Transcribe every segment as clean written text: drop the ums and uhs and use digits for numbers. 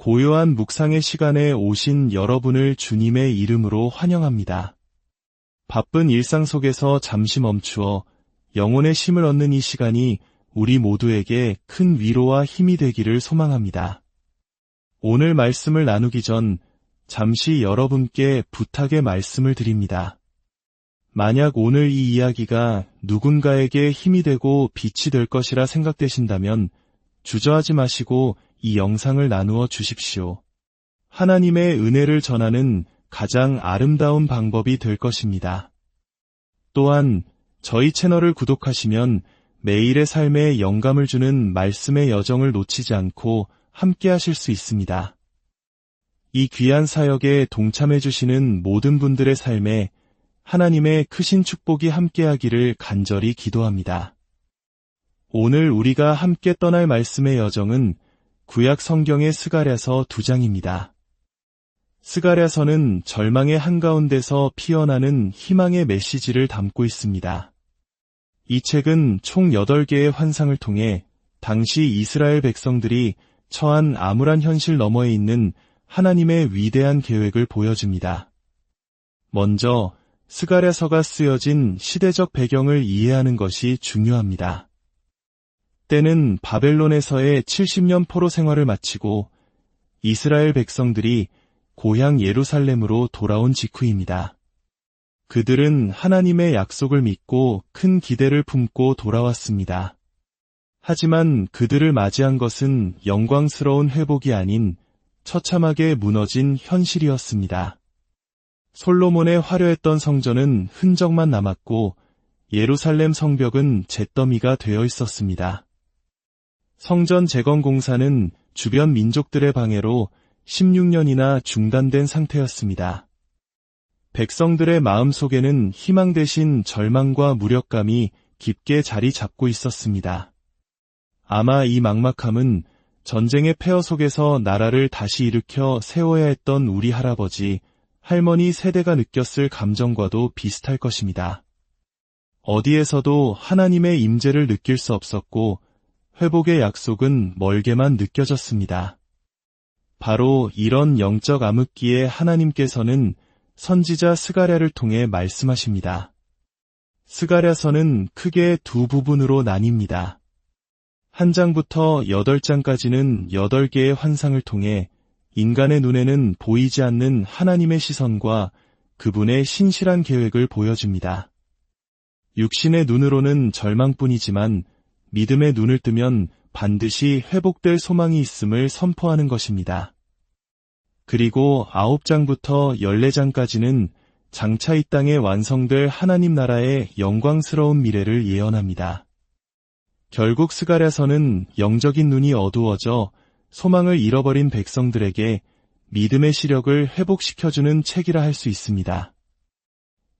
고요한 묵상의 시간에 오신 여러분을 주님의 이름으로 환영합니다. 바쁜 일상 속에서 잠시 멈추어 영혼의 쉼을 얻는 이 시간이 우리 모두에게 큰 위로와 힘이 되기를 소망합니다. 오늘 말씀을 나누기 전 잠시 여러분께 부탁의 말씀을 드립니다. 만약 오늘 이 이야기가 누군가에게 힘이 되고 빛이 될 것이라 생각되신다면 주저하지 마시고 이 영상을 나누어 주십시오. 하나님의 은혜를 전하는 가장 아름다운 방법이 될 것입니다. 또한 저희 채널을 구독하시면 매일의 삶에 영감을 주는 말씀의 여정을 놓치지 않고 함께 하실 수 있습니다. 이 귀한 사역에 동참해 주시는 모든 분들의 삶에 하나님의 크신 축복이 함께하기를 간절히 기도합니다. 오늘 우리가 함께 떠날 말씀의 여정은 구약 성경의 스가랴서 2장입니다. 스가랴서는 절망의 한가운데서 피어나는 희망의 메시지를 담고 있습니다. 이 책은 총 8개의 환상을 통해 당시 이스라엘 백성들이 처한 암울한 현실 너머에 있는 하나님의 위대한 계획을 보여줍니다. 먼저 스가랴서가 쓰여진 시대적 배경을 이해하는 것이 중요합니다. 때는 바벨론에서의 70년 포로 생활을 마치고 이스라엘 백성들이 고향 예루살렘으로 돌아온 직후입니다. 그들은 하나님의 약속을 믿고 큰 기대를 품고 돌아왔습니다. 하지만 그들을 맞이한 것은 영광스러운 회복이 아닌 처참하게 무너진 현실이었습니다. 솔로몬의 화려했던 성전은 흔적만 남았고 예루살렘 성벽은 잿더미가 되어 있었습니다. 성전 재건 공사는 주변 민족들의 방해로 16년이나 중단된 상태였습니다. 백성들의 마음속에는 희망 대신 절망과 무력감이 깊게 자리 잡고 있었습니다. 아마 이 막막함은 전쟁의 폐허 속에서 나라를 다시 일으켜 세워야 했던 우리 할아버지, 할머니 세대가 느꼈을 감정과도 비슷할 것입니다. 어디에서도 하나님의 임재를 느낄 수 없었고 회복의 약속은 멀게만 느껴졌습니다. 바로 이런 영적 암흑기에 하나님께서는 선지자 스가랴를 통해 말씀하십니다. 스가랴서는 크게 두 부분으로 나뉩니다. 한 장부터 8장까지는 8개의 환상을 통해 인간의 눈에는 보이지 않는 하나님의 시선과 그분의 신실한 계획을 보여줍니다. 육신의 눈으로는 절망뿐이지만 믿음의 눈을 뜨면 반드시 회복될 소망이 있음을 선포하는 것입니다. 그리고 9장부터 14장까지는 장차 이 땅에 완성될 하나님 나라의 영광스러운 미래를 예언합니다. 결국 스가랴서는 영적인 눈이 어두워져 소망을 잃어버린 백성들에게 믿음의 시력을 회복시켜주는 책이라 할 수 있습니다.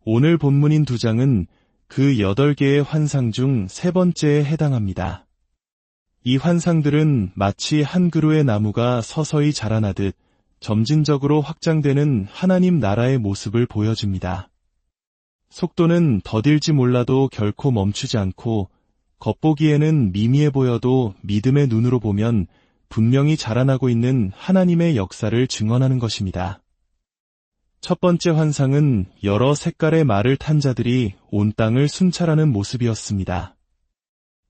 오늘 본문인 2장은 그 8개의 환상 중 3번째에 해당합니다. 이 환상들은 마치 한 그루의 나무가 서서히 자라나듯 점진적으로 확장되는 하나님 나라의 모습을 보여줍니다. 속도는 더딜지 몰라도 결코 멈추지 않고 겉보기에는 미미해 보여도 믿음의 눈으로 보면 분명히 자라나고 있는 하나님의 역사를 증언하는 것입니다. 첫 번째 환상은 여러 색깔의 말을 탄 자들이 온 땅을 순찰하는 모습이었습니다.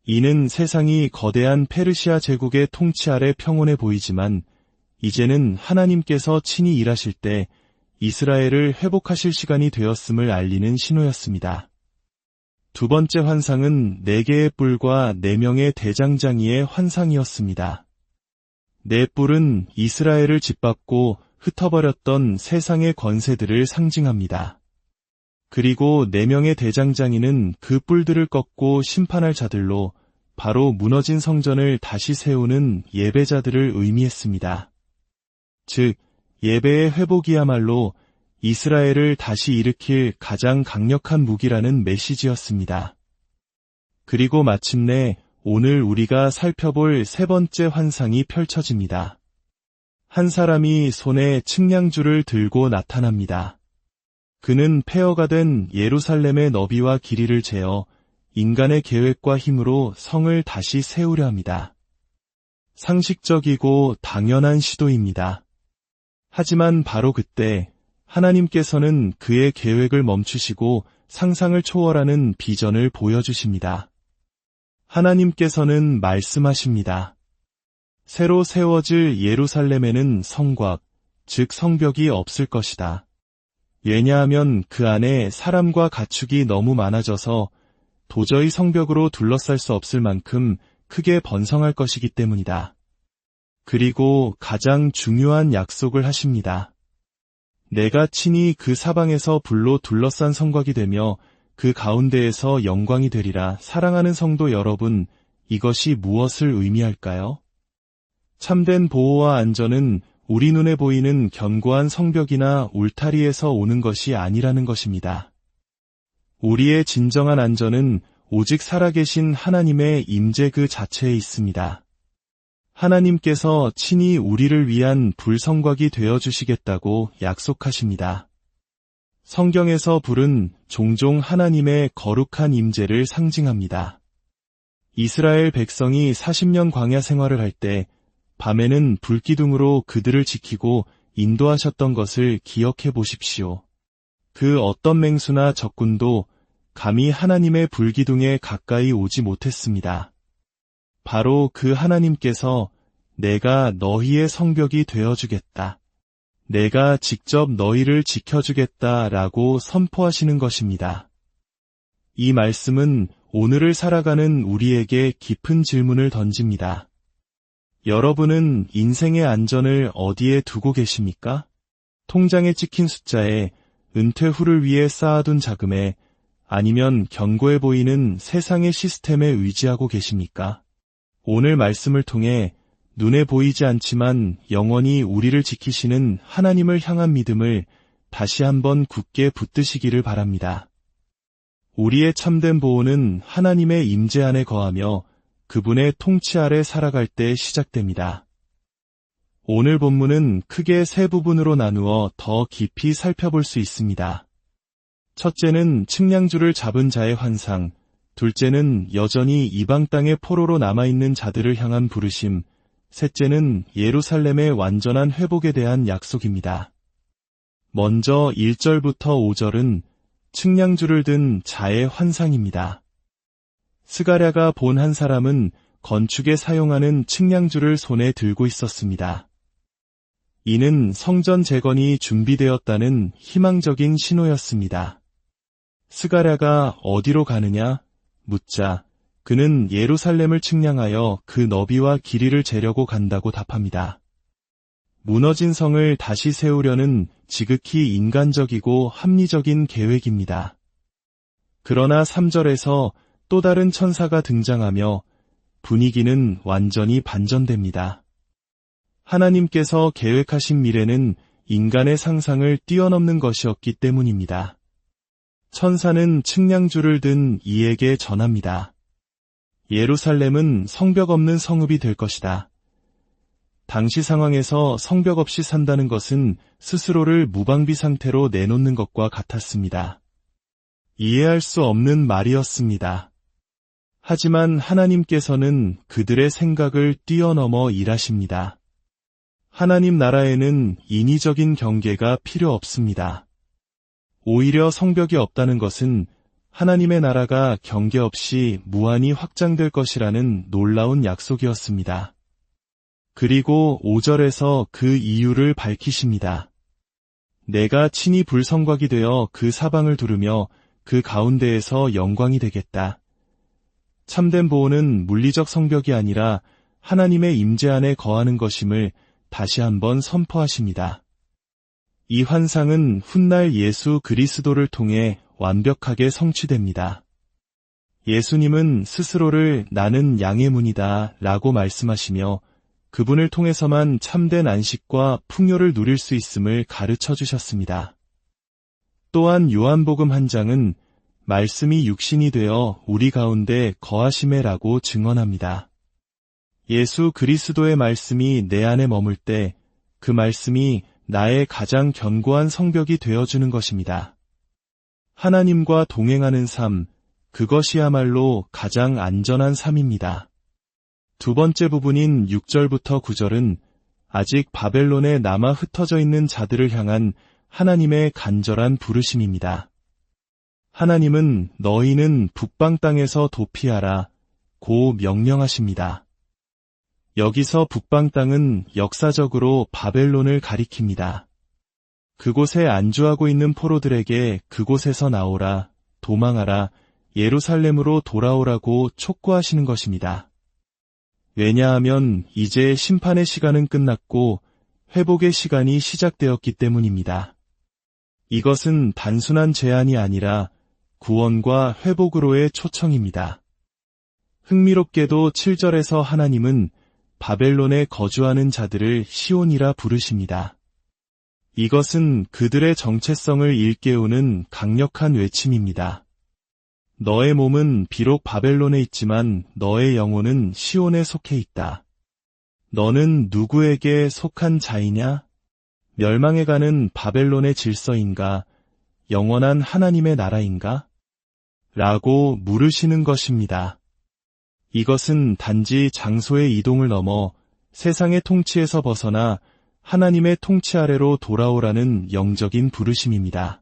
이는 세상이 거대한 페르시아 제국의 통치 아래 평온해 보이지만 이제는 하나님께서 친히 일하실 때 이스라엘을 회복하실 시간이 되었음을 알리는 신호였습니다. 두 번째 환상은 4개의 뿔과 4명의 대장장이의 환상이었습니다. 4뿔은 이스라엘을 짓밟고 흩어버렸던 세상의 권세들을 상징합니다. 그리고 4명의 대장장이는 그 뿔들을 꺾고 심판할 자들로 바로 무너진 성전을 다시 세우는 예배자들을 의미했습니다. 즉, 예배의 회복이야말로 이스라엘을 다시 일으킬 가장 강력한 무기라는 메시지였습니다. 그리고 마침내 오늘 우리가 살펴볼 3번째 환상이 펼쳐집니다. 한 사람이 손에 측량줄을 들고 나타납니다. 그는 폐허가 된 예루살렘의 너비와 길이를 재어 인간의 계획과 힘으로 성을 다시 세우려 합니다. 상식적이고 당연한 시도입니다. 하지만 바로 그때 하나님께서는 그의 계획을 멈추시고 상상을 초월하는 비전을 보여주십니다. 하나님께서는 말씀하십니다. 새로 세워질 예루살렘에는 성곽, 즉 성벽이 없을 것이다. 왜냐하면 그 안에 사람과 가축이 너무 많아져서 도저히 성벽으로 둘러쌀 수 없을 만큼 크게 번성할 것이기 때문이다. 그리고 가장 중요한 약속을 하십니다. 내가 친히 그 사방에서 불로 둘러싼 성곽이 되며 그 가운데에서 영광이 되리라. 사랑하는 성도 여러분, 이것이 무엇을 의미할까요? 참된 보호와 안전은 우리 눈에 보이는 견고한 성벽이나 울타리에서 오는 것이 아니라는 것입니다. 우리의 진정한 안전은 오직 살아계신 하나님의 임재 그 자체에 있습니다. 하나님께서 친히 우리를 위한 불성곽이 되어주시겠다고 약속하십니다. 성경에서 불은 종종 하나님의 거룩한 임재를 상징합니다. 이스라엘 백성이 40년 광야 생활을 할 때 밤에는 불기둥으로 그들을 지키고 인도하셨던 것을 기억해 보십시오. 그 어떤 맹수나 적군도 감히 하나님의 불기둥에 가까이 오지 못했습니다. 바로 그 하나님께서 내가 너희의 성벽이 되어주겠다. 내가 직접 너희를 지켜주겠다 라고 선포하시는 것입니다. 이 말씀은 오늘을 살아가는 우리에게 깊은 질문을 던집니다. 여러분은 인생의 안전을 어디에 두고 계십니까? 통장에 찍힌 숫자에, 은퇴 후를 위해 쌓아둔 자금에, 아니면 견고해 보이는 세상의 시스템에 의지하고 계십니까? 오늘 말씀을 통해 눈에 보이지 않지만 영원히 우리를 지키시는 하나님을 향한 믿음을 다시 한번 굳게 붙드시기를 바랍니다. 우리의 참된 보호는 하나님의 임재 안에 거하며 그분의 통치 아래 살아갈 때 시작됩니다. 오늘 본문은 크게 세 부분으로 나누어 더 깊이 살펴볼 수 있습니다. 첫째는 측량주를 잡은 자의 환상, 둘째는 여전히 이방 땅의 포로로 남아있는 자들을 향한 부르심, 셋째는 예루살렘의 완전한 회복에 대한 약속입니다. 먼저 1절부터 5절은 측량주를 든 자의 환상입니다. 스가랴가 본 한 사람은 건축에 사용하는 측량주를 손에 들고 있었습니다. 이는 성전 재건이 준비되었다는 희망적인 신호였습니다. 스가랴가 어디로 가느냐? 묻자 그는 예루살렘을 측량하여 그 너비와 길이를 재려고 간다고 답합니다. 무너진 성을 다시 세우려는 지극히 인간적이고 합리적인 계획입니다. 그러나 3절에서 또 다른 천사가 등장하며 분위기는 완전히 반전됩니다. 하나님께서 계획하신 미래는 인간의 상상을 뛰어넘는 것이었기 때문입니다. 천사는 측량주를 든 이에게 전합니다. 예루살렘은 성벽 없는 성읍이 될 것이다. 당시 상황에서 성벽 없이 산다는 것은 스스로를 무방비 상태로 내놓는 것과 같았습니다. 이해할 수 없는 말이었습니다. 하지만 하나님께서는 그들의 생각을 뛰어넘어 일하십니다. 하나님 나라에는 인위적인 경계가 필요 없습니다. 오히려 성벽이 없다는 것은 하나님의 나라가 경계 없이 무한히 확장될 것이라는 놀라운 약속이었습니다. 그리고 5절에서 그 이유를 밝히십니다. 내가 친히 불성곽이 되어 그 사방을 두르며 그 가운데에서 영광이 되겠다. 참된 보호는 물리적 성벽이 아니라 하나님의 임재 안에 거하는 것임을 다시 한번 선포하십니다. 이 환상은 훗날 예수 그리스도를 통해 완벽하게 성취됩니다. 예수님은 스스로를 나는 양의 문이다 라고 말씀하시며 그분을 통해서만 참된 안식과 풍요를 누릴 수 있음을 가르쳐 주셨습니다. 또한 요한복음 한 장은 말씀이 육신이 되어 우리 가운데 거하시매라고 증언합니다. 예수 그리스도의 말씀이 내 안에 머물 때 그 말씀이 나의 가장 견고한 성벽이 되어주는 것입니다. 하나님과 동행하는 삶, 그것이야말로 가장 안전한 삶입니다. 두 번째 부분인 6절부터 9절은 아직 바벨론에 남아 흩어져 있는 자들을 향한 하나님의 간절한 부르심입니다. 하나님은 너희는 북방 땅에서 도피하라 고 명령하십니다. 여기서 북방 땅은 역사적으로 바벨론을 가리킵니다. 그곳에 안주하고 있는 포로들에게 그곳에서 나오라, 도망하라, 예루살렘으로 돌아오라고 촉구하시는 것입니다. 왜냐하면 이제 심판의 시간은 끝났고 회복의 시간이 시작되었기 때문입니다. 이것은 단순한 제안이 아니라 구원과 회복으로의 초청입니다. 흥미롭게도 7절에서 하나님은 바벨론에 거주하는 자들을 시온이라 부르십니다. 이것은 그들의 정체성을 일깨우는 강력한 외침입니다. 너의 몸은 비록 바벨론에 있지만 너의 영혼은 시온에 속해 있다. 너는 누구에게 속한 자이냐? 멸망해가는 바벨론의 질서인가? 영원한 하나님의 나라인가? 라고 물으시는 것입니다. 이것은 단지 장소의 이동을 넘어 세상의 통치에서 벗어나 하나님의 통치 아래로 돌아오라는 영적인 부르심입니다.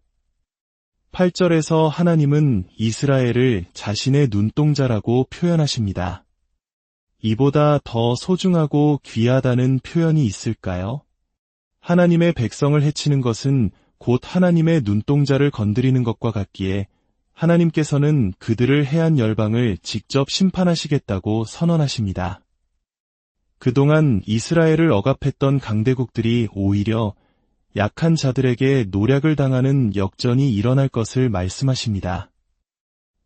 8절에서 하나님은 이스라엘을 자신의 눈동자라고 표현하십니다. 이보다 더 소중하고 귀하다는 표현이 있을까요? 하나님의 백성을 해치는 것은 곧 하나님의 눈동자를 건드리는 것과 같기에 하나님께서는 그들을 해한 열방을 직접 심판하시겠다고 선언하십니다. 그동안 이스라엘을 억압했던 강대국들이 오히려 약한 자들에게 노략을 당하는 역전이 일어날 것을 말씀하십니다.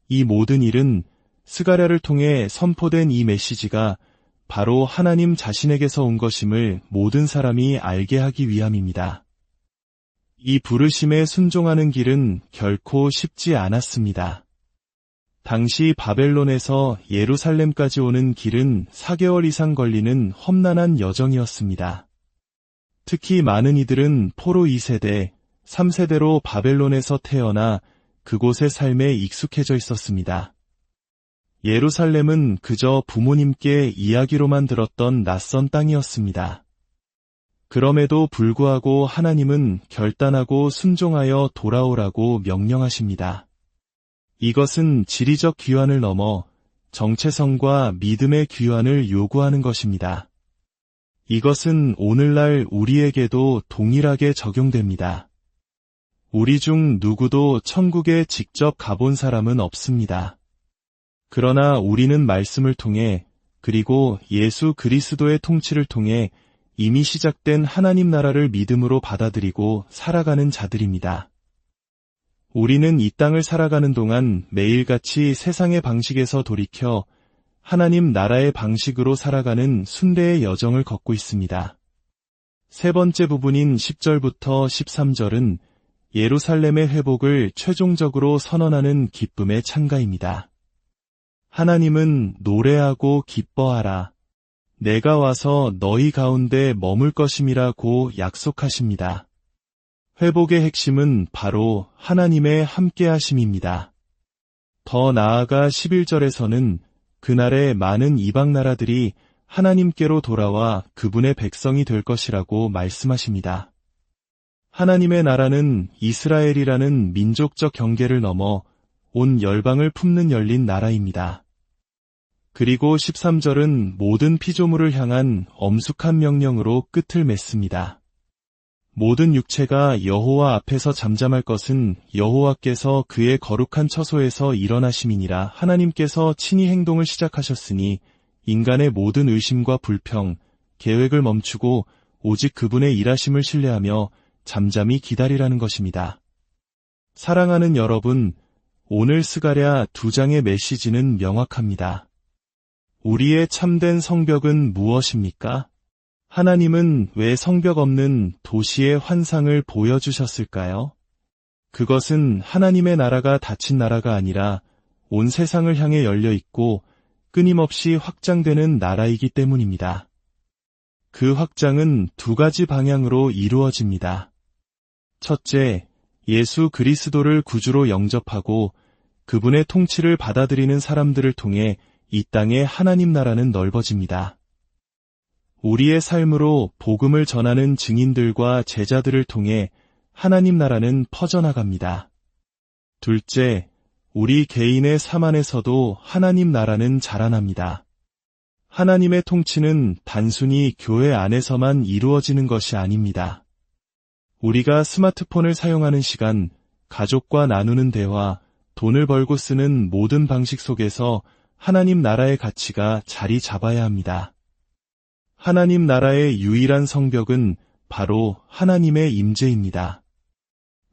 이 모든 일은 스가랴를 통해 선포된 이 메시지가 바로 하나님 자신에게서 온 것임을 모든 사람이 알게 하기 위함입니다. 이 부르심에 순종하는 길은 결코 쉽지 않았습니다. 당시 바벨론에서 예루살렘까지 오는 길은 4개월 이상 걸리는 험난한 여정이었습니다. 특히 많은 이들은 포로 2세대, 3세대로 바벨론에서 태어나 그곳의 삶에 익숙해져 있었습니다. 예루살렘은 그저 부모님께 이야기로만 들었던 낯선 땅이었습니다. 그럼에도 불구하고 하나님은 결단하고 순종하여 돌아오라고 명령하십니다. 이것은 지리적 귀환을 넘어 정체성과 믿음의 귀환을 요구하는 것입니다. 이것은 오늘날 우리에게도 동일하게 적용됩니다. 우리 중 누구도 천국에 직접 가본 사람은 없습니다. 그러나 우리는 말씀을 통해 그리고 예수 그리스도의 통치를 통해 이미 시작된 하나님 나라를 믿음으로 받아들이고 살아가는 자들입니다. 우리는 이 땅을 살아가는 동안 매일같이 세상의 방식에서 돌이켜 하나님 나라의 방식으로 살아가는 순례의 여정을 걷고 있습니다. 세 번째 부분인 10절부터 13절은 예루살렘의 회복을 최종적으로 선언하는 기쁨의 찬가입니다. 하나님은 노래하고 기뻐하라. 내가 와서 너희 가운데 머물 것임이라고 약속하십니다. 회복의 핵심은 바로 하나님의 함께하심입니다. 더 나아가 11절에서는 그날에 많은 이방 나라들이 하나님께로 돌아와 그분의 백성이 될 것이라고 말씀하십니다. 하나님의 나라는 이스라엘이라는 민족적 경계를 넘어 온 열방을 품는 열린 나라입니다. 그리고 13절은 모든 피조물을 향한 엄숙한 명령으로 끝을 맺습니다. 모든 육체가 여호와 앞에서 잠잠할 것은 여호와께서 그의 거룩한 처소에서 일어나심이니라. 하나님께서 친히 행동을 시작하셨으니 인간의 모든 의심과 불평, 계획을 멈추고 오직 그분의 일하심을 신뢰하며 잠잠히 기다리라는 것입니다. 사랑하는 여러분, 오늘 스가랴 2장의 메시지는 명확합니다. 우리의 참된 성벽은 무엇입니까? 하나님은 왜 성벽 없는 도시의 환상을 보여주셨을까요? 그것은 하나님의 나라가 닫힌 나라가 아니라 온 세상을 향해 열려 있고 끊임없이 확장되는 나라이기 때문입니다. 그 확장은 두 가지 방향으로 이루어집니다. 첫째, 예수 그리스도를 구주로 영접하고 그분의 통치를 받아들이는 사람들을 통해 이 땅에 하나님 나라는 넓어집니다. 우리의 삶으로 복음을 전하는 증인들과 제자들을 통해 하나님 나라는 퍼져나갑니다. 둘째, 우리 개인의 삶 안에서도 하나님 나라는 자라납니다. 하나님의 통치는 단순히 교회 안에서만 이루어지는 것이 아닙니다. 우리가 스마트폰을 사용하는 시간, 가족과 나누는 대화, 돈을 벌고 쓰는 모든 방식 속에서 하나님 나라의 가치가 자리 잡아야 합니다. 하나님 나라의 유일한 성벽은 바로 하나님의 임재입니다.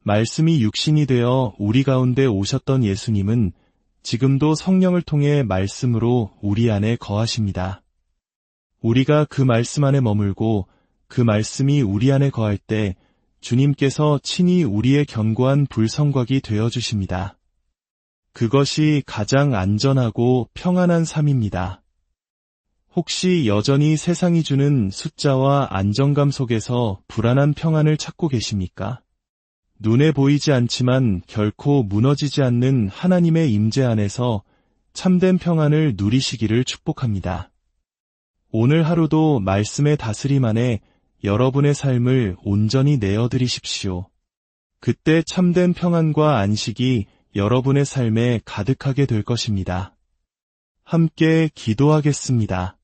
말씀이 육신이 되어 우리 가운데 오셨던 예수님은 지금도 성령을 통해 말씀으로 우리 안에 거하십니다. 우리가 그 말씀 안에 머물고 그 말씀이 우리 안에 거할 때 주님께서 친히 우리의 견고한 불성곽이 되어주십니다. 그것이 가장 안전하고 평안한 삶입니다. 혹시 여전히 세상이 주는 숫자와 안정감 속에서 불안한 평안을 찾고 계십니까? 눈에 보이지 않지만 결코 무너지지 않는 하나님의 임재 안에서 참된 평안을 누리시기를 축복합니다. 오늘 하루도 말씀의 다스림 안에 여러분의 삶을 온전히 내어드리십시오. 그때 참된 평안과 안식이 여러분의 삶에 가득하게 될 것입니다. 함께 기도하겠습니다.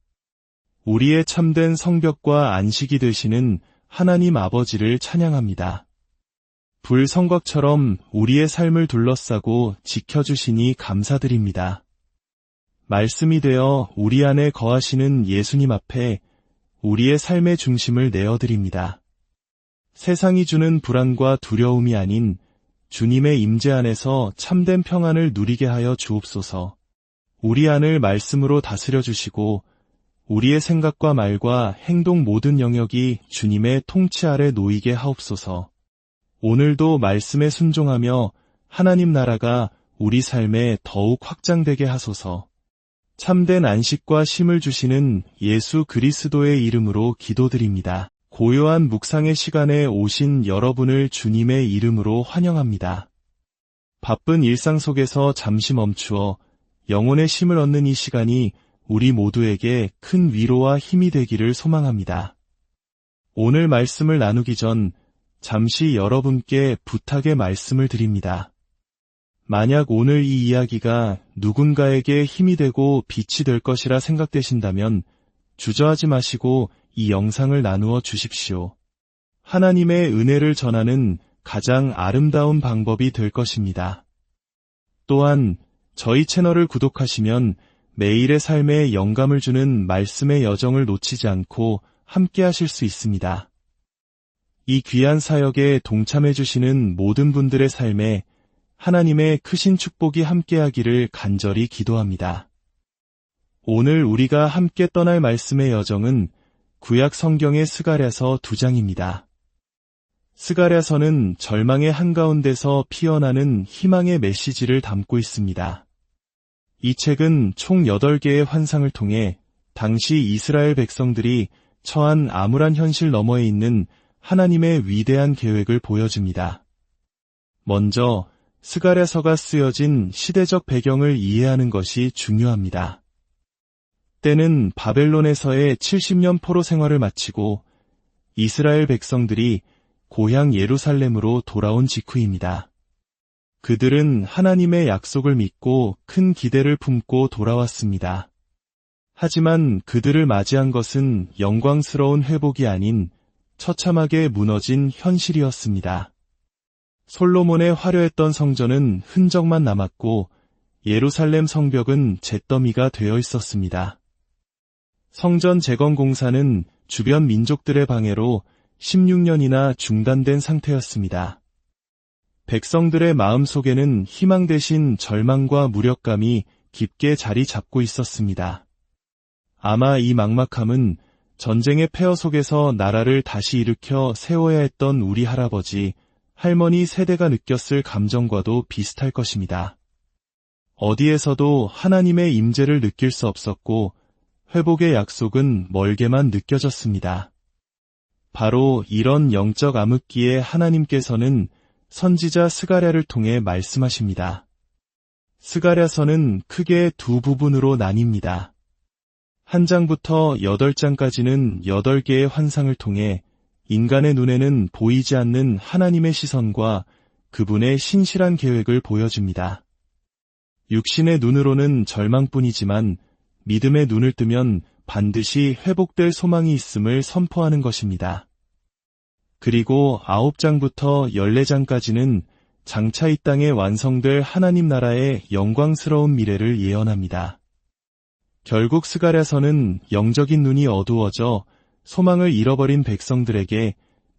우리의 참된 성벽과 안식이 되시는 하나님 아버지를 찬양합니다. 불성곽처럼 우리의 삶을 둘러싸고 지켜주시니 감사드립니다. 말씀이 되어 우리 안에 거하시는 예수님 앞에 우리의 삶의 중심을 내어드립니다. 세상이 주는 불안과 두려움이 아닌 주님의 임재 안에서 참된 평안을 누리게 하여 주옵소서. 우리 안을 말씀으로 다스려 주시고 우리의 생각과 말과 행동 모든 영역이 주님의 통치 아래 놓이게 하옵소서. 오늘도 말씀에 순종하며 하나님 나라가 우리 삶에 더욱 확장되게 하소서. 참된 안식과 쉼을 주시는 예수 그리스도의 이름으로 기도드립니다. 고요한 묵상의 시간에 오신 여러분을 주님의 이름으로 환영합니다. 바쁜 일상 속에서 잠시 멈추어 영혼의 쉼을 얻는 이 시간이 우리 모두에게 큰 위로와 힘이 되기를 소망합니다. 오늘 말씀을 나누기 전 잠시 여러분께 부탁의 말씀을 드립니다. 만약 오늘 이 이야기가 누군가에게 힘이 되고 빛이 될 것이라 생각되신다면 주저하지 마시고 이 영상을 나누어 주십시오. 하나님의 은혜를 전하는 가장 아름다운 방법이 될 것입니다. 또한 저희 채널을 구독하시면 매일의 삶에 영감을 주는 말씀의 여정을 놓치지 않고 함께 하실 수 있습니다. 이 귀한 사역에 동참해 주시는 모든 분들의 삶에 하나님의 크신 축복이 함께하기를 간절히 기도합니다. 오늘 우리가 함께 떠날 말씀의 여정은 구약 성경의 스가랴서 2장입니다. 스가랴서는 절망의 한가운데서 피어나는 희망의 메시지를 담고 있습니다. 이 책은 총 8개의 환상을 통해 당시 이스라엘 백성들이 처한 암울한 현실 너머에 있는 하나님의 위대한 계획을 보여줍니다. 먼저 스가랴서가 쓰여진 시대적 배경을 이해하는 것이 중요합니다. 때는 바벨론에서의 70년 포로 생활을 마치고 이스라엘 백성들이 고향 예루살렘으로 돌아온 직후입니다. 그들은 하나님의 약속을 믿고 큰 기대를 품고 돌아왔습니다. 하지만 그들을 맞이한 것은 영광스러운 회복이 아닌 처참하게 무너진 현실이었습니다. 솔로몬의 화려했던 성전은 흔적만 남았고 예루살렘 성벽은 잿더미가 되어 있었습니다. 성전 재건 공사는 주변 민족들의 방해로 16년이나 중단된 상태였습니다. 백성들의 마음속에는 희망 대신 절망과 무력감이 깊게 자리 잡고 있었습니다. 아마 이 막막함은 전쟁의 폐허 속에서 나라를 다시 일으켜 세워야 했던 우리 할아버지, 할머니 세대가 느꼈을 감정과도 비슷할 것입니다. 어디에서도 하나님의 임재를 느낄 수 없었고 회복의 약속은 멀게만 느껴졌습니다. 바로 이런 영적 암흑기에 하나님께서는 선지자 스가랴를 통해 말씀하십니다. 스가랴서는 크게 두 부분으로 나뉩니다. 한 장부터 8장까지는 8개의 환상을 통해 인간의 눈에는 보이지 않는 하나님의 시선과 그분의 신실한 계획을 보여줍니다. 육신의 눈으로는 절망뿐이지만 믿음의 눈을 뜨면 반드시 회복될 소망이 있음을 선포하는 것입니다. 그리고 9장부터 14장까지는 장차 이 땅에 완성될 하나님 나라의 영광스러운 미래를 예언합니다. 결국 스가랴서는 영적인 눈이 어두워져 소망을 잃어버린 백성들에게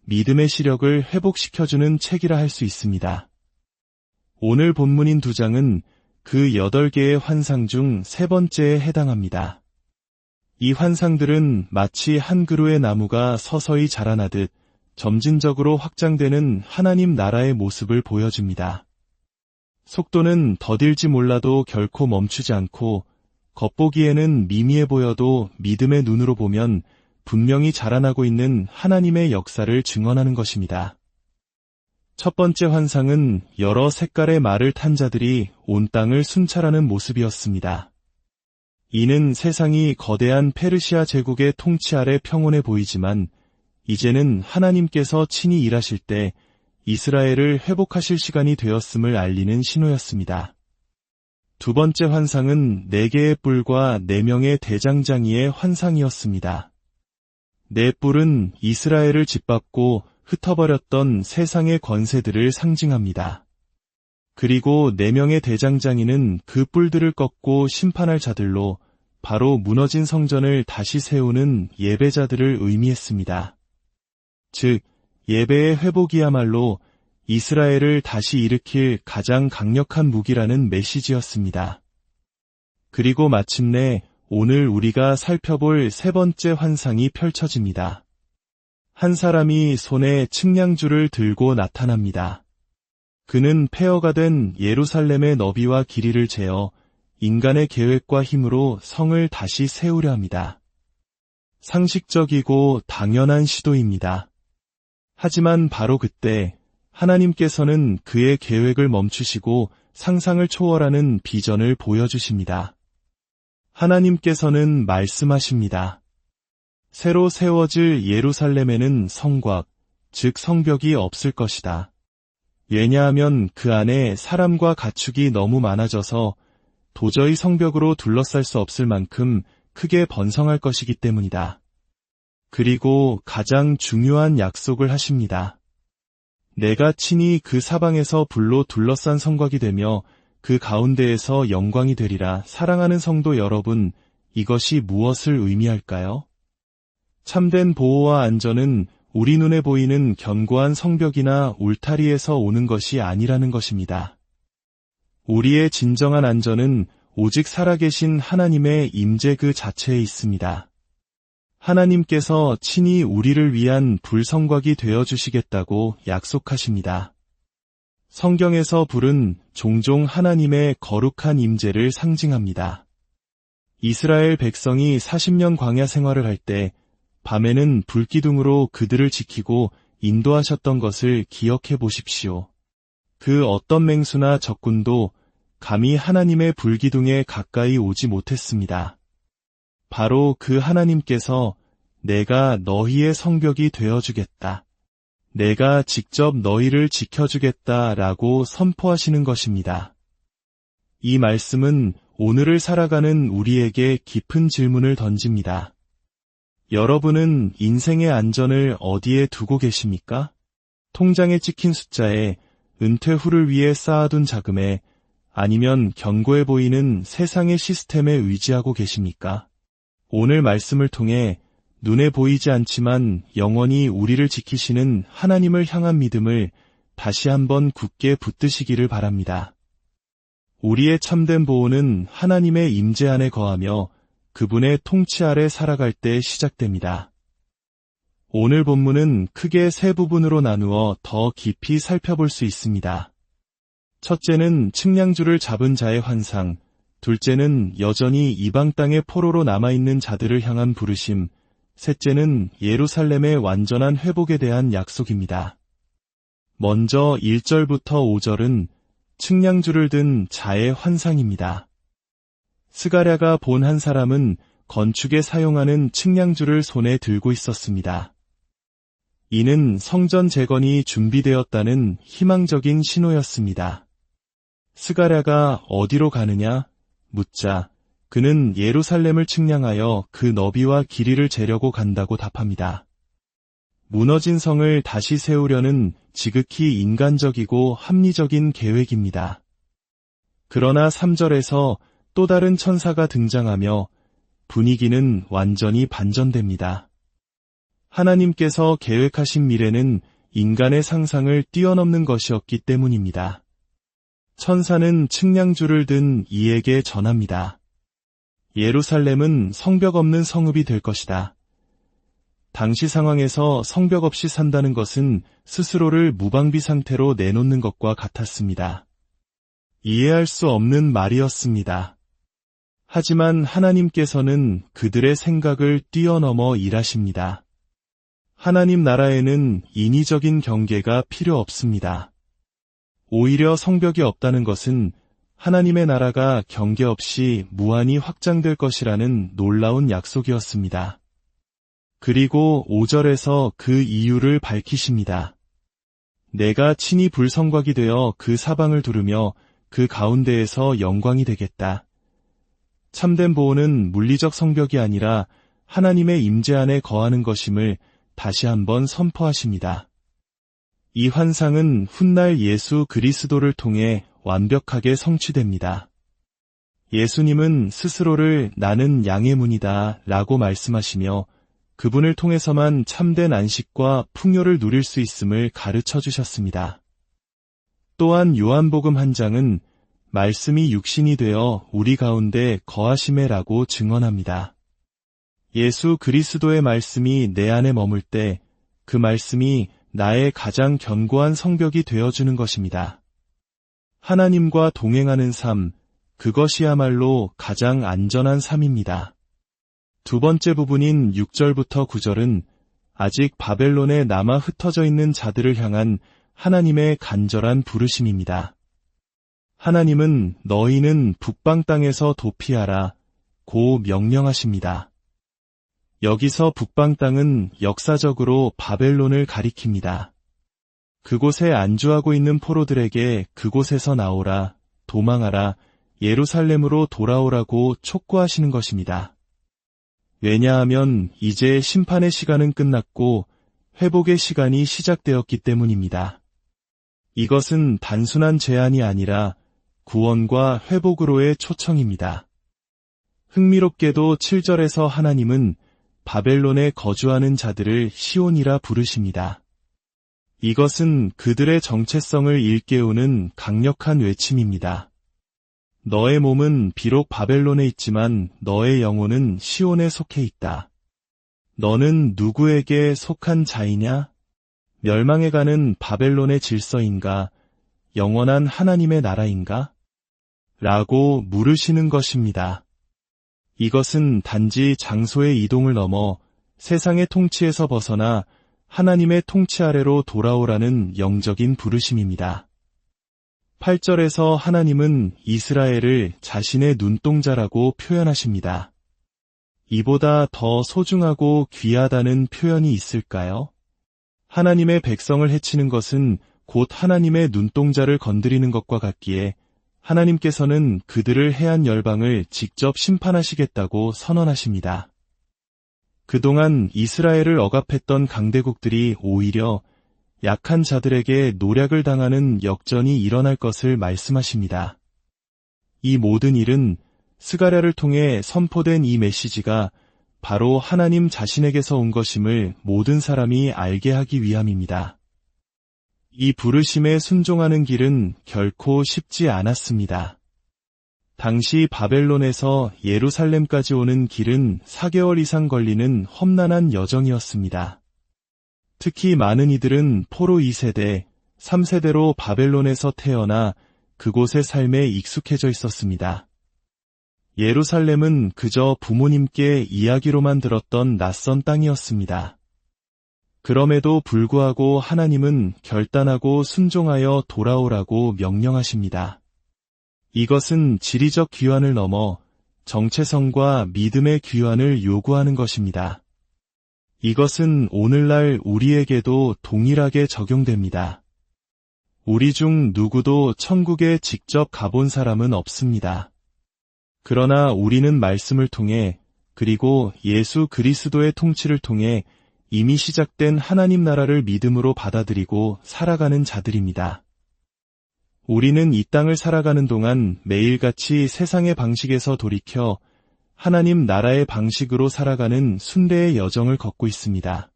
믿음의 시력을 회복시켜주는 책이라 할 수 있습니다. 오늘 본문인 2장은 그 8개의 환상 중 3번째에 해당합니다. 이 환상들은 마치 한 그루의 나무가 서서히 자라나듯 점진적으로 확장되는 하나님 나라의 모습을 보여줍니다. 속도는 더딜지 몰라도 결코 멈추지 않고 겉보기에는 미미해 보여도 믿음의 눈으로 보면 분명히 자라나고 있는 하나님의 역사를 증언하는 것입니다. 첫 번째 환상은 여러 색깔의 말을 탄 자들이 온 땅을 순찰하는 모습이었습니다. 이는 세상이 거대한 페르시아 제국의 통치 아래 평온해 보이지만 이제는 하나님께서 친히 일하실 때 이스라엘을 회복하실 시간이 되었음을 알리는 신호였습니다. 두 번째 환상은 4개의 뿔과 4명의 대장장이의 환상이었습니다. 4뿔은 이스라엘을 짓밟고 흩어버렸던 세상의 권세들을 상징합니다. 그리고 4명의 대장장이는 그 뿔들을 꺾고 심판할 자들로 바로 무너진 성전을 다시 세우는 예배자들을 의미했습니다. 즉, 예배의 회복이야말로 이스라엘을 다시 일으킬 가장 강력한 무기라는 메시지였습니다. 그리고 마침내 오늘 우리가 살펴볼 3번째 환상이 펼쳐집니다. 한 사람이 손에 측량줄을 들고 나타납니다. 그는 폐허가 된 예루살렘의 너비와 길이를 재어 인간의 계획과 힘으로 성을 다시 세우려 합니다. 상식적이고 당연한 시도입니다. 하지만 바로 그때 하나님께서는 그의 계획을 멈추시고 상상을 초월하는 비전을 보여주십니다. 하나님께서는 말씀하십니다. 새로 세워질 예루살렘에는 성곽, 즉 성벽이 없을 것이다. 왜냐하면 그 안에 사람과 가축이 너무 많아져서 도저히 성벽으로 둘러쌀 수 없을 만큼 크게 번성할 것이기 때문이다. 그리고 가장 중요한 약속을 하십니다. 내가 친히 그 사방에서 불로 둘러싼 성곽이 되며 그 가운데에서 영광이 되리라. 사랑하는 성도 여러분, 이것이 무엇을 의미할까요? 참된 보호와 안전은 우리 눈에 보이는 견고한 성벽이나 울타리에서 오는 것이 아니라는 것입니다. 우리의 진정한 안전은 오직 살아계신 하나님의 임재 그 자체에 있습니다. 하나님께서 친히 우리를 위한 불성곽이 되어주시겠다고 약속하십니다. 성경에서 불은 종종 하나님의 거룩한 임재를 상징합니다. 이스라엘 백성이 40년 광야 생활을 할 때 밤에는 불기둥으로 그들을 지키고 인도하셨던 것을 기억해 보십시오. 그 어떤 맹수나 적군도 감히 하나님의 불기둥에 가까이 오지 못했습니다. 바로 그 하나님께서 내가 너희의 성벽이 되어주겠다. 내가 직접 너희를 지켜주겠다 라고 선포하시는 것입니다. 이 말씀은 오늘을 살아가는 우리에게 깊은 질문을 던집니다. 여러분은 인생의 안전을 어디에 두고 계십니까? 통장에 찍힌 숫자에, 은퇴 후를 위해 쌓아둔 자금에, 아니면 견고해 보이는 세상의 시스템에 의지하고 계십니까? 오늘 말씀을 통해 눈에 보이지 않지만 영원히 우리를 지키시는 하나님을 향한 믿음을 다시 한번 굳게 붙드시기를 바랍니다. 우리의 참된 보호는 하나님의 임재 안에 거하며 그분의 통치 아래 살아갈 때 시작됩니다. 오늘 본문은 크게 3부분으로 나누어 더 깊이 살펴볼 수 있습니다. 첫째는 측량줄을 잡은 자의 환상, 둘째는 여전히 이방 땅의 포로로 남아있는 자들을 향한 부르심, 셋째는 예루살렘의 완전한 회복에 대한 약속입니다. 먼저 1절부터 5절은 측량줄을 든 자의 환상입니다. 스가랴가 본 한 사람은 건축에 사용하는 측량줄을 손에 들고 있었습니다. 이는 성전 재건이 준비되었다는 희망적인 신호였습니다. 스가랴가 어디로 가느냐 묻자 그는 예루살렘을 측량하여 그 너비와 길이를 재려고 간다고 답합니다. 무너진 성을 다시 세우려는 지극히 인간적이고 합리적인 계획입니다. 그러나 3절에서 또 다른 천사가 등장하며 분위기는 완전히 반전됩니다. 하나님께서 계획하신 미래는 인간의 상상을 뛰어넘는 것이었기 때문입니다. 천사는 측량줄을 든 이에게 전합니다. 예루살렘은 성벽 없는 성읍이 될 것이다. 당시 상황에서 성벽 없이 산다는 것은 스스로를 무방비 상태로 내놓는 것과 같았습니다. 이해할 수 없는 말이었습니다. 하지만 하나님께서는 그들의 생각을 뛰어넘어 일하십니다. 하나님 나라에는 인위적인 경계가 필요 없습니다. 오히려 성벽이 없다는 것은 하나님의 나라가 경계 없이 무한히 확장될 것이라는 놀라운 약속이었습니다. 그리고 5절에서 그 이유를 밝히십니다. 내가 친히 불성곽이 되어 그 사방을 두르며 그 가운데에서 영광이 되겠다. 참된 보호는 물리적 성벽이 아니라 하나님의 임재 안에 거하는 것임을 다시 한번 선포하십니다. 이 환상은 훗날 예수 그리스도를 통해 완벽하게 성취됩니다. 예수님은 스스로를 나는 양의 문이다 라고 말씀하시며 그분을 통해서만 참된 안식과 풍요를 누릴 수 있음을 가르쳐 주셨습니다. 또한 요한복음 1장은 말씀이 육신이 되어 우리 가운데 거하시매라고 증언합니다. 예수 그리스도의 말씀이 내 안에 머물 때 그 말씀이 나의 가장 견고한 성벽이 되어주는 것입니다. 하나님과 동행하는 삶, 그것이야말로 가장 안전한 삶입니다. 두 번째 부분인 6절부터 9절은 아직 바벨론에 남아 흩어져 있는 자들을 향한 하나님의 간절한 부르심입니다. 하나님은 너희는 북방 땅에서 도피하라 고 명령하십니다. 여기서 북방 땅은 역사적으로 바벨론을 가리킵니다. 그곳에 안주하고 있는 포로들에게 그곳에서 나오라, 도망하라, 예루살렘으로 돌아오라고 촉구하시는 것입니다. 왜냐하면 이제 심판의 시간은 끝났고 회복의 시간이 시작되었기 때문입니다. 이것은 단순한 제안이 아니라 구원과 회복으로의 초청입니다. 흥미롭게도 7절에서 하나님은 바벨론에 거주하는 자들을 시온이라 부르십니다. 이것은 그들의 정체성을 일깨우는 강력한 외침입니다. 너의 몸은 비록 바벨론에 있지만 너의 영혼은 시온에 속해 있다. 너는 누구에게 속한 자이냐? 멸망해가는 바벨론의 질서인가? 영원한 하나님의 나라인가? 라고 물으시는 것입니다. 이것은 단지 장소의 이동을 넘어 세상의 통치에서 벗어나 하나님의 통치 아래로 돌아오라는 영적인 부르심입니다. 8절에서 하나님은 이스라엘을 자신의 눈동자라고 표현하십니다. 이보다 더 소중하고 귀하다는 표현이 있을까요? 하나님의 백성을 해치는 것은 곧 하나님의 눈동자를 건드리는 것과 같기에 하나님께서는 그들을 해한 열방을 직접 심판하시겠다고 선언하십니다. 그동안 이스라엘을 억압했던 강대국들이 오히려 약한 자들에게 노략을 당하는 역전이 일어날 것을 말씀하십니다. 이 모든 일은 스가랴를 통해 선포된 이 메시지가 바로 하나님 자신에게서 온 것임을 모든 사람이 알게 하기 위함입니다. 이 부르심에 순종하는 길은 결코 쉽지 않았습니다. 당시 바벨론에서 예루살렘까지 오는 길은 4개월 이상 걸리는 험난한 여정이었습니다. 특히 많은 이들은 포로 2세대, 3세대로 바벨론에서 태어나 그곳의 삶에 익숙해져 있었습니다. 예루살렘은 그저 부모님께 이야기로만 들었던 낯선 땅이었습니다. 그럼에도 불구하고 하나님은 결단하고 순종하여 돌아오라고 명령하십니다. 이것은 지리적 귀환을 넘어 정체성과 믿음의 귀환을 요구하는 것입니다. 이것은 오늘날 우리에게도 동일하게 적용됩니다. 우리 중 누구도 천국에 직접 가본 사람은 없습니다. 그러나 우리는 말씀을 통해 그리고 예수 그리스도의 통치를 통해 이미 시작된 하나님 나라를 믿음으로 받아들이고 살아가는 자들입니다. 우리는 이 땅을 살아가는 동안 매일같이 세상의 방식에서 돌이켜 하나님 나라의 방식으로 살아가는 순례의 여정을 걷고 있습니다.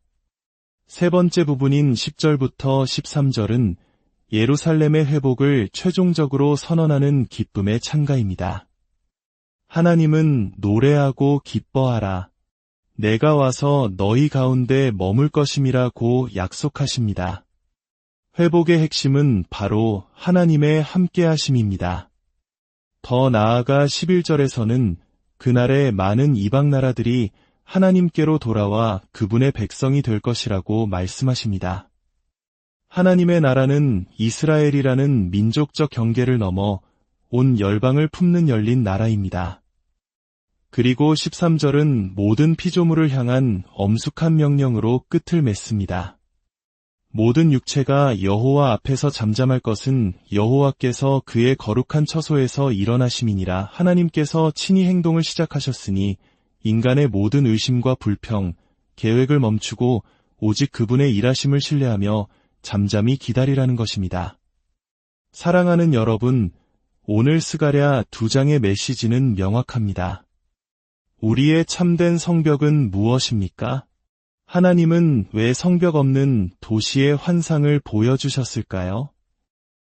세 번째 부분인 10절부터 13절은 예루살렘의 회복을 최종적으로 선언하는 기쁨의 찬가입니다. 하나님은 노래하고 기뻐하라. 내가 와서 너희 가운데 머물 것임이라고 약속하십니다. 회복의 핵심은 바로 하나님의 함께하심입니다. 더 나아가 11절에서는 그날에 많은 이방 나라들이 하나님께로 돌아와 그분의 백성이 될 것이라고 말씀하십니다. 하나님의 나라는 이스라엘이라는 민족적 경계를 넘어 온 열방을 품는 열린 나라입니다. 그리고 13절은 모든 피조물을 향한 엄숙한 명령으로 끝을 맺습니다. 모든 육체가 여호와 앞에서 잠잠할 것은 여호와께서 그의 거룩한 처소에서 일어나심이니라. 하나님께서 친히 행동을 시작하셨으니 인간의 모든 의심과 불평, 계획을 멈추고 오직 그분의 일하심을 신뢰하며 잠잠히 기다리라는 것입니다. 사랑하는 여러분, 오늘 스가랴 2장의 메시지는 명확합니다. 우리의 참된 성벽은 무엇입니까? 하나님은 왜 성벽 없는 도시의 환상을 보여주셨을까요?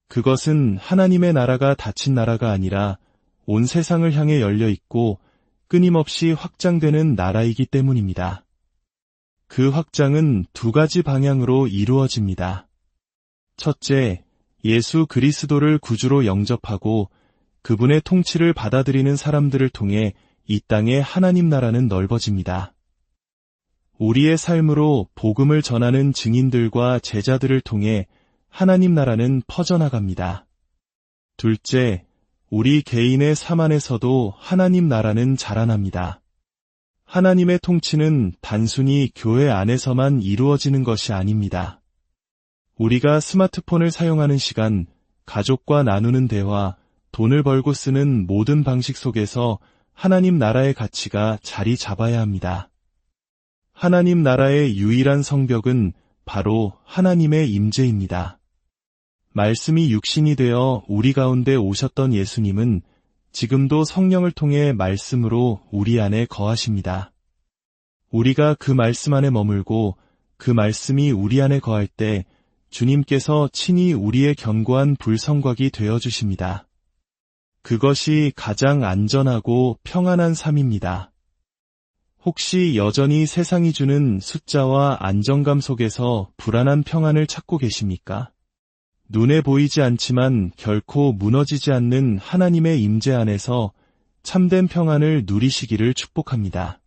그것은 하나님의 나라가 닫힌 나라가 아니라 온 세상을 향해 열려 있고 끊임없이 확장되는 나라이기 때문입니다. 그 확장은 두 가지 방향으로 이루어집니다. 첫째, 예수 그리스도를 구주로 영접하고 그분의 통치를 받아들이는 사람들을 통해 이 땅의 하나님 나라는 넓어집니다. 우리의 삶으로 복음을 전하는 증인들과 제자들을 통해 하나님 나라는 퍼져나갑니다. 둘째, 우리 개인의 삶 안에서도 하나님 나라는 자라납니다. 하나님의 통치는 단순히 교회 안에서만 이루어지는 것이 아닙니다. 우리가 스마트폰을 사용하는 시간, 가족과 나누는 대화, 돈을 벌고 쓰는 모든 방식 속에서 하나님 나라의 가치가 자리 잡아야 합니다. 하나님 나라의 유일한 성벽은 바로 하나님의 임재입니다. 말씀이 육신이 되어 우리 가운데 오셨던 예수님은 지금도 성령을 통해 말씀으로 우리 안에 거하십니다. 우리가 그 말씀 안에 머물고 그 말씀이 우리 안에 거할 때 주님께서 친히 우리의 견고한 불성곽이 되어주십니다. 그것이 가장 안전하고 평안한 삶입니다. 혹시 여전히 세상이 주는 숫자와 안정감 속에서 불안한 평안을 찾고 계십니까? 눈에 보이지 않지만 결코 무너지지 않는 하나님의 임재 안에서 참된 평안을 누리시기를 축복합니다.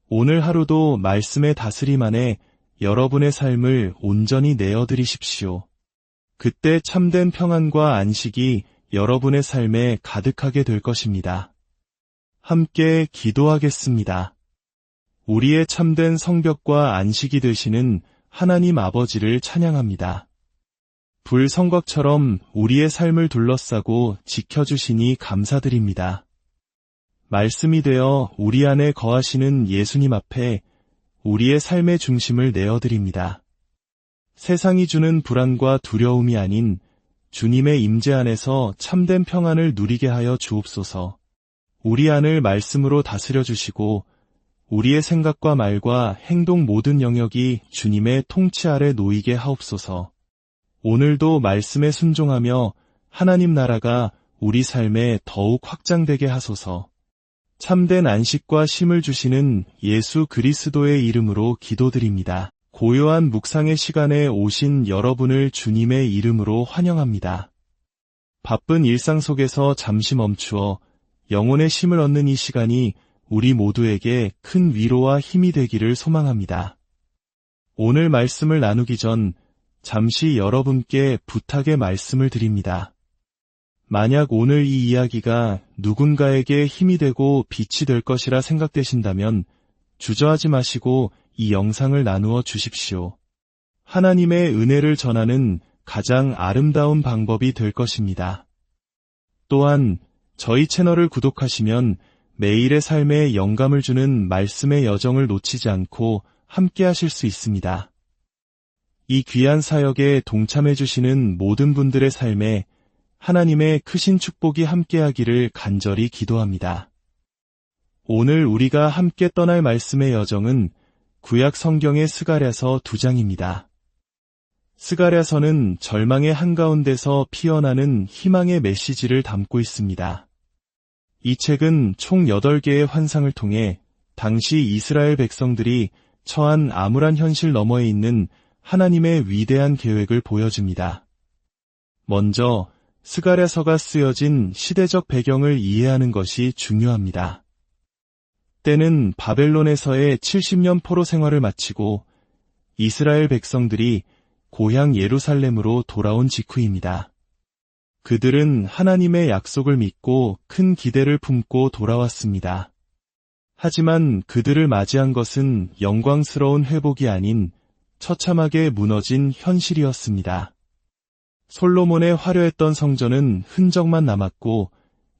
오늘 하루도 말씀의 다스림 안에 여러분의 삶을 온전히 내어드리십시오. 그때 참된 평안과 안식이 여러분의 삶에 가득하게 될 것입니다. 함께 기도하겠습니다. 우리의 참된 성벽과 안식이 되시는 하나님 아버지를 찬양합니다. 불성곽처럼 우리의 삶을 둘러싸고 지켜주시니 감사드립니다. 말씀이 되어 우리 안에 거하시는 예수님 앞에 우리의 삶의 중심을 내어드립니다. 세상이 주는 불안과 두려움이 아닌 주님의 임재 안에서 참된 평안을 누리게 하여 주옵소서. 우리 안을 말씀으로 다스려 주시고 우리의 생각과 말과 행동 모든 영역이 주님의 통치 아래 놓이게 하옵소서. 오늘도 말씀에 순종하며 하나님 나라가 우리 삶에 더욱 확장되게 하소서. 참된 안식과 쉼을 주시는 예수 그리스도의 이름으로 기도드립니다. 고요한 묵상의 시간에 오신 여러분을 주님의 이름으로 환영합니다. 바쁜 일상 속에서 잠시 멈추어 영혼의 쉼을 얻는 이 시간이 우리 모두에게 큰 위로와 힘이 되기를 소망합니다. 오늘 말씀을 나누기 전 잠시 여러분께 부탁의 말씀을 드립니다. 만약 오늘 이 이야기가 누군가에게 힘이 되고 빛이 될 것이라 생각되신다면 주저하지 마시고 이 영상을 나누어 주십시오. 하나님의 은혜를 전하는 가장 아름다운 방법이 될 것입니다. 또한 저희 채널을 구독하시면 매일의 삶에 영감을 주는 말씀의 여정을 놓치지 않고 함께 하실 수 있습니다. 이 귀한 사역에 동참해 주시는 모든 분들의 삶에 하나님의 크신 축복이 함께하기를 간절히 기도합니다. 오늘 우리가 함께 떠날 말씀의 여정은 구약 성경의 스가랴서 2장입니다. 스가랴서는 절망의 한가운데서 피어나는 희망의 메시지를 담고 있습니다. 이 책은 총 8개의 환상을 통해 당시 이스라엘 백성들이 처한 암울한 현실 너머에 있는 하나님의 위대한 계획을 보여줍니다. 먼저 스가랴서가 쓰여진 시대적 배경을 이해하는 것이 중요합니다. 때는 바벨론에서의 70년 포로 생활을 마치고 이스라엘 백성들이 고향 예루살렘으로 돌아온 직후입니다. 그들은 하나님의 약속을 믿고 큰 기대를 품고 돌아왔습니다. 하지만 그들을 맞이한 것은 영광스러운 회복이 아닌 처참하게 무너진 현실이었습니다. 솔로몬의 화려했던 성전은 흔적만 남았고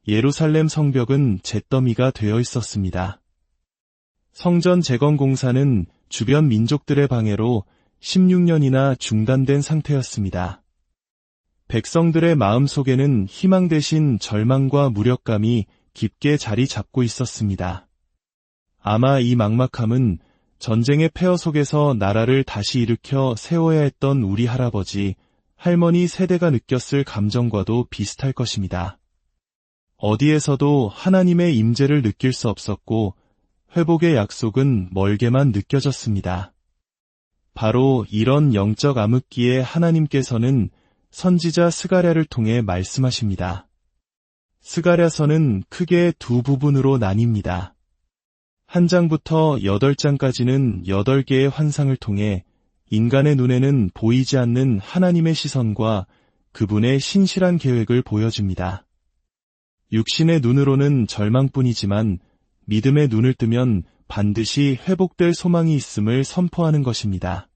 예루살렘 성벽은 잿더미가 되어 있었습니다. 성전 재건 공사는 주변 민족들의 방해로 16년이나 중단된 상태였습니다. 백성들의 마음속에는 희망 대신 절망과 무력감이 깊게 자리 잡고 있었습니다. 아마 이 막막함은 전쟁의 폐허 속에서 나라를 다시 일으켜 세워야 했던 우리 할아버지, 할머니 세대가 느꼈을 감정과도 비슷할 것입니다. 어디에서도 하나님의 임재를 느낄 수 없었고 회복의 약속은 멀게만 느껴졌습니다. 바로 이런 영적 암흑기에 하나님께서는 선지자 스가랴를 통해 말씀하십니다. 스가랴서는 크게 두 부분으로 나뉩니다. 한 장부터 8장까지는 8개의 환상을 통해 인간의 눈에는 보이지 않는 하나님의 시선과 그분의 신실한 계획을 보여줍니다. 육신의 눈으로는 절망뿐이지만 믿음의 눈을 뜨면 반드시 회복될 소망이 있음을 선포하는 것입니다.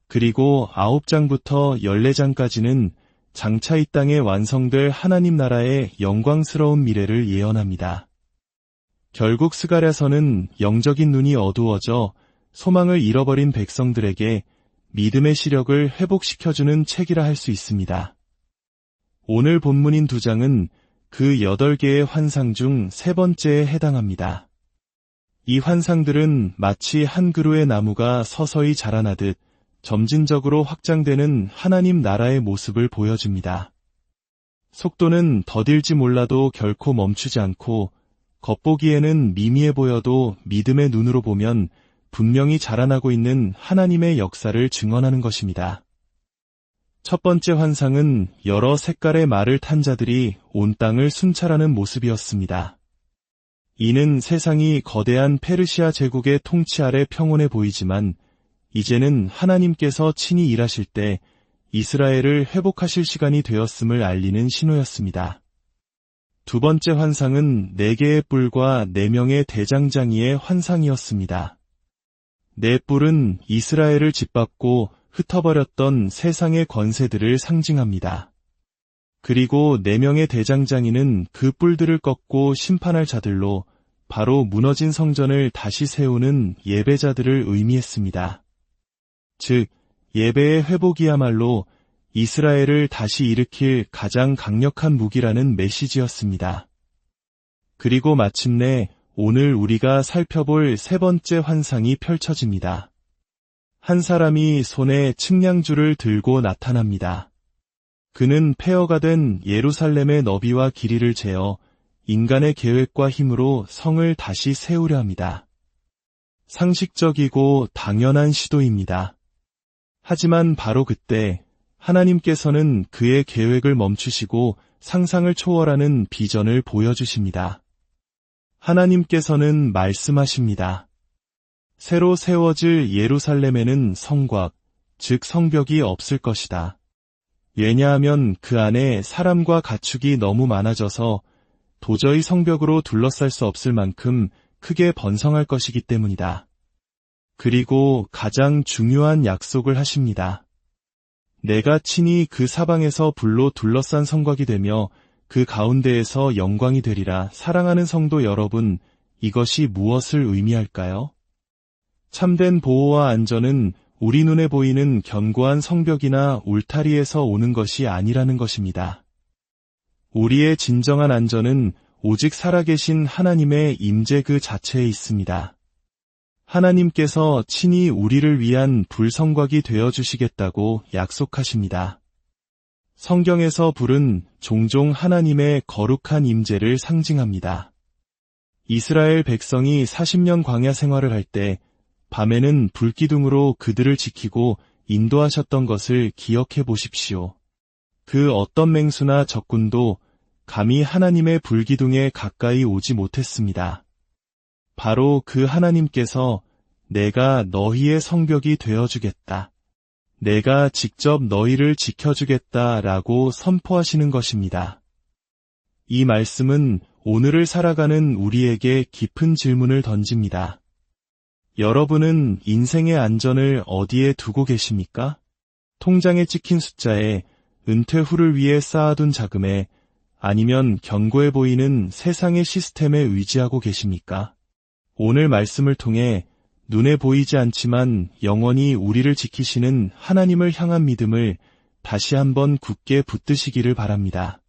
그리고 9장부터 14장까지는 장차 이 땅에 완성될 하나님 나라의 영광스러운 미래를 예언합니다. 결국 스가랴서는 영적인 눈이 어두워져 소망을 잃어버린 백성들에게 믿음의 시력을 회복시켜주는 책이라 할 수 있습니다. 오늘 본문인 2장은 그 8개의 환상 중 3번째에 해당합니다. 이 환상들은 마치 한 그루의 나무가 서서히 자라나듯 점진적으로 확장되는 하나님 나라의 모습을 보여줍니다. 속도는 더딜지 몰라도 결코 멈추지 않고 겉보기에는 미미해 보여도 믿음의 눈으로 보면 분명히 자라나고 있는 하나님의 역사를 증언하는 것입니다. 첫 번째 환상은 여러 색깔의 말을 탄 자들이 온 땅을 순찰하는 모습이었습니다. 이는 세상이 거대한 페르시아 제국의 통치 아래 평온해 보이지만 이제는 하나님께서 친히 일하실 때 이스라엘을 회복하실 시간이 되었음을 알리는 신호였습니다. 두 번째 환상은 4개의 뿔과 4명의 대장장이의 환상이었습니다. 4뿔은 이스라엘을 짓밟고 흩어버렸던 세상의 권세들을 상징합니다. 그리고 4명의 대장장이는 그 뿔들을 꺾고 심판할 자들로 바로 무너진 성전을 다시 세우는 예배자들을 의미했습니다. 즉, 예배의 회복이야말로 이스라엘을 다시 일으킬 가장 강력한 무기라는 메시지였습니다. 그리고 마침내 오늘 우리가 살펴볼 3번째 환상이 펼쳐집니다. 한 사람이 손에 측량줄을 들고 나타납니다. 그는 폐허가 된 예루살렘의 너비와 길이를 재어 인간의 계획과 힘으로 성을 다시 세우려 합니다. 상식적이고 당연한 시도입니다. 하지만 바로 그때 하나님께서는 그의 계획을 멈추시고 상상을 초월하는 비전을 보여주십니다. 하나님께서는 말씀하십니다. 새로 세워질 예루살렘에는 성곽, 즉 성벽이 없을 것이다. 왜냐하면 그 안에 사람과 가축이 너무 많아져서 도저히 성벽으로 둘러쌀 수 없을 만큼 크게 번성할 것이기 때문이다. 그리고 가장 중요한 약속을 하십니다. 내가 친히 그 사방에서 불로 둘러싼 성곽이 되며 그 가운데에서 영광이 되리라. 사랑하는 성도 여러분, 이것이 무엇을 의미할까요? 참된 보호와 안전은 우리 눈에 보이는 견고한 성벽이나 울타리에서 오는 것이 아니라는 것입니다. 우리의 진정한 안전은 오직 살아계신 하나님의 임재 그 자체에 있습니다. 하나님께서 친히 우리를 위한 불성곽이 되어주시겠다고 약속하십니다. 성경에서 불은 종종 하나님의 거룩한 임재를 상징합니다. 이스라엘 백성이 40년 광야 생활을 할 때 밤에는 불기둥으로 그들을 지키고 인도하셨던 것을 기억해 보십시오. 그 어떤 맹수나 적군도 감히 하나님의 불기둥에 가까이 오지 못했습니다. 바로 그 하나님께서 내가 너희의 성벽이 되어주겠다. 내가 직접 너희를 지켜주겠다라고 선포하시는 것입니다. 이 말씀은 오늘을 살아가는 우리에게 깊은 질문을 던집니다. 여러분은 인생의 안전을 어디에 두고 계십니까? 통장에 찍힌 숫자에, 은퇴 후를 위해 쌓아둔 자금에, 아니면 견고해 보이는 세상의 시스템에 의지하고 계십니까? 오늘 말씀을 통해 눈에 보이지 않지만 영원히 우리를 지키시는 하나님을 향한 믿음을 다시 한번 굳게 붙드시기를 바랍니다.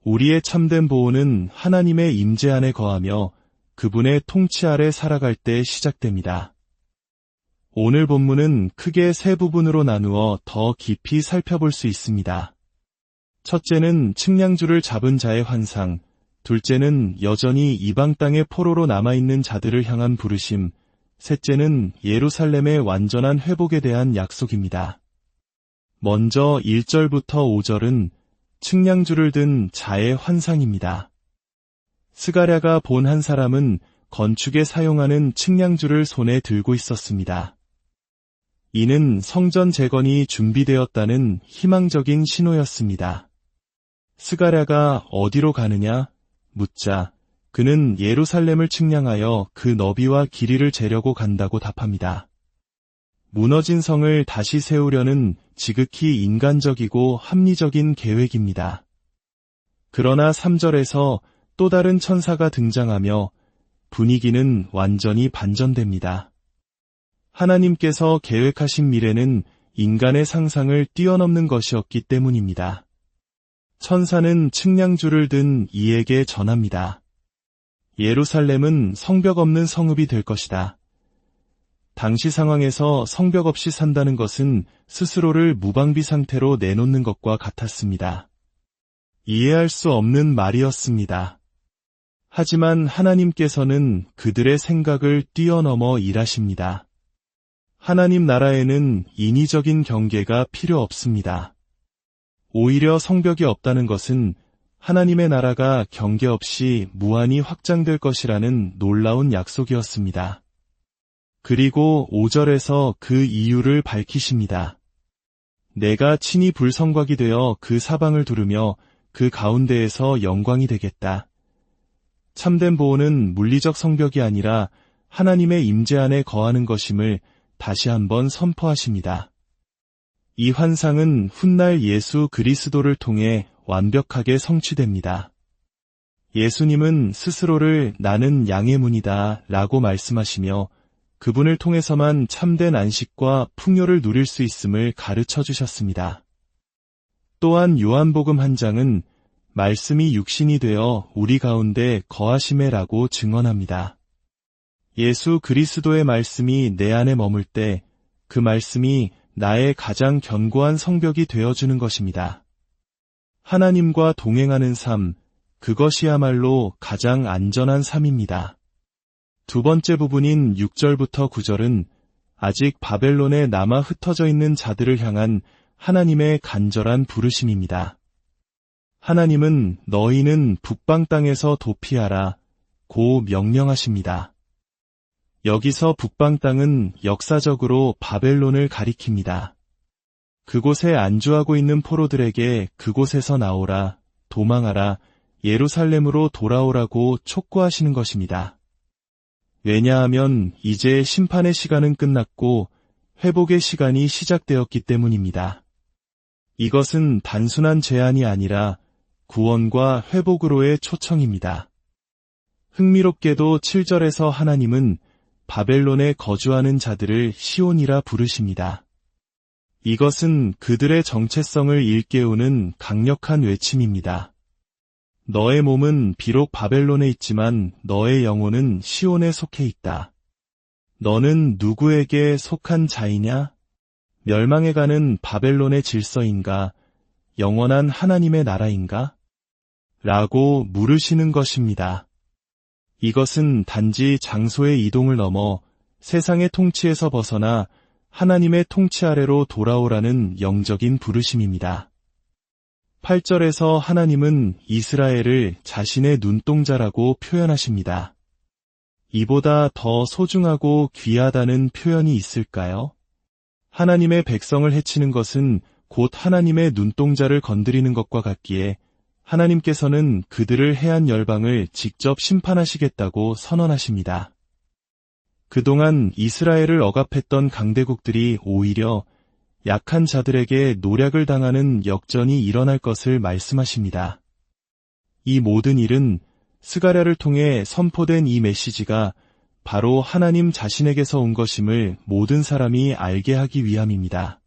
우리의 참된 보호는 하나님의 임재 안에 거하며 그분의 통치 아래 살아갈 때 시작됩니다. 오늘 본문은 크게 세 부분으로 나누어 더 깊이 살펴볼 수 있습니다. 첫째는 측량줄을 잡은 자의 환상, 둘째는 여전히 이방 땅의 포로로 남아있는 자들을 향한 부르심, 셋째는 예루살렘의 완전한 회복에 대한 약속입니다. 먼저 1절부터 5절은 측량줄을 든 자의 환상입니다. 스가랴가 본 한 사람은 건축에 사용하는 측량줄을 손에 들고 있었습니다. 이는 성전 재건이 준비되었다는 희망적인 신호였습니다. 스가랴가 어디로 가느냐 묻자 그는 예루살렘을 측량하여 그 너비와 길이를 재려고 간다고 답합니다. 무너진 성을 다시 세우려는 지극히 인간적이고 합리적인 계획입니다. 그러나 3절에서 또 다른 천사가 등장하며 분위기는 완전히 반전됩니다. 하나님께서 계획하신 미래는 인간의 상상을 뛰어넘는 것이었기 때문입니다. 천사는 측량줄을 든 이에게 전합니다. 예루살렘은 성벽 없는 성읍이 될 것이다. 당시 상황에서 성벽 없이 산다는 것은 스스로를 무방비 상태로 내놓는 것과 같았습니다. 이해할 수 없는 말이었습니다. 하지만 하나님께서는 그들의 생각을 뛰어넘어 일하십니다. 하나님 나라에는 인위적인 경계가 필요 없습니다. 오히려 성벽이 없다는 것은 하나님의 나라가 경계 없이 무한히 확장될 것이라는 놀라운 약속이었습니다. 그리고 5절에서 그 이유를 밝히십니다. 내가 친히 불성곽이 되어 그 사방을 두르며 그 가운데에서 영광이 되겠다. 참된 보호는 물리적 성벽이 아니라 하나님의 임재 안에 거하는 것임을 다시 한번 선포하십니다. 이 환상은 훗날 예수 그리스도를 통해 완벽하게 성취됩니다. 예수님은 스스로를 나는 양의 문이다 라고 말씀하시며 그분을 통해서만 참된 안식과 풍요를 누릴 수 있음을 가르쳐 주셨습니다. 또한 요한복음 한 장은 말씀이 육신이 되어 우리 가운데 거하시매라고 증언합니다. 예수 그리스도의 말씀이 내 안에 머물 때 그 말씀이 나의 가장 견고한 성벽이 되어주는 것입니다. 하나님과 동행하는 삶, 그것이야말로 가장 안전한 삶입니다. 두 번째 부분인 6절부터 9절은 아직 바벨론에 남아 흩어져 있는 자들을 향한 하나님의 간절한 부르심입니다. 하나님은 너희는 북방 땅에서 도피하라 고 명령하십니다. 여기서 북방 땅은 역사적으로 바벨론을 가리킵니다. 그곳에 안주하고 있는 포로들에게 그곳에서 나오라, 도망하라, 예루살렘으로 돌아오라고 촉구하시는 것입니다. 왜냐하면 이제 심판의 시간은 끝났고 회복의 시간이 시작되었기 때문입니다. 이것은 단순한 제안이 아니라 구원과 회복으로의 초청입니다. 흥미롭게도 7절에서 하나님은 바벨론에 거주하는 자들을 시온이라 부르십니다. 이것은 그들의 정체성을 일깨우는 강력한 외침입니다. 너의 몸은 비록 바벨론에 있지만 너의 영혼은 시온에 속해 있다. 너는 누구에게 속한 자이냐? 멸망해가는 바벨론의 질서인가? 영원한 하나님의 나라인가? 라고 물으시는 것입니다. 이것은 단지 장소의 이동을 넘어 세상의 통치에서 벗어나 하나님의 통치 아래로 돌아오라는 영적인 부르심입니다. 8절에서 하나님은 이스라엘을 자신의 눈동자라고 표현하십니다. 이보다 더 소중하고 귀하다는 표현이 있을까요? 하나님의 백성을 해치는 것은 곧 하나님의 눈동자를 건드리는 것과 같기에 하나님께서는 그들을 해한 열방을 직접 심판하시겠다고 선언하십니다. 그동안 이스라엘을 억압했던 강대국들이 오히려 약한 자들에게 노략을 당하는 역전이 일어날 것을 말씀하십니다. 이 모든 일은 스가랴를 통해 선포된 이 메시지가 바로 하나님 자신에게서 온 것임을 모든 사람이 알게 하기 위함입니다.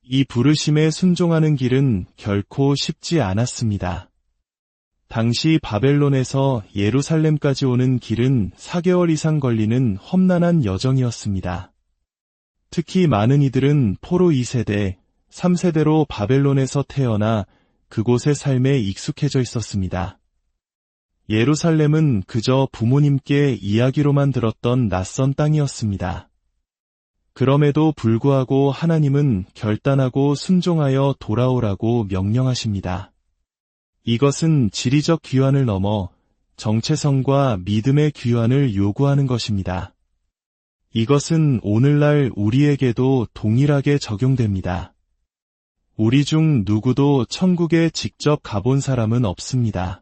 이 부르심에 순종하는 길은 결코 쉽지 않았습니다. 당시 바벨론에서 예루살렘까지 오는 길은 4개월 이상 걸리는 험난한 여정이었습니다. 특히 많은 이들은 포로 2세대, 3세대로 바벨론에서 태어나 그곳의 삶에 익숙해져 있었습니다. 예루살렘은 그저 부모님께 이야기로만 들었던 낯선 땅이었습니다. 그럼에도 불구하고 하나님은 결단하고 순종하여 돌아오라고 명령하십니다. 이것은 지리적 귀환을 넘어 정체성과 믿음의 귀환을 요구하는 것입니다. 이것은 오늘날 우리에게도 동일하게 적용됩니다. 우리 중 누구도 천국에 직접 가본 사람은 없습니다.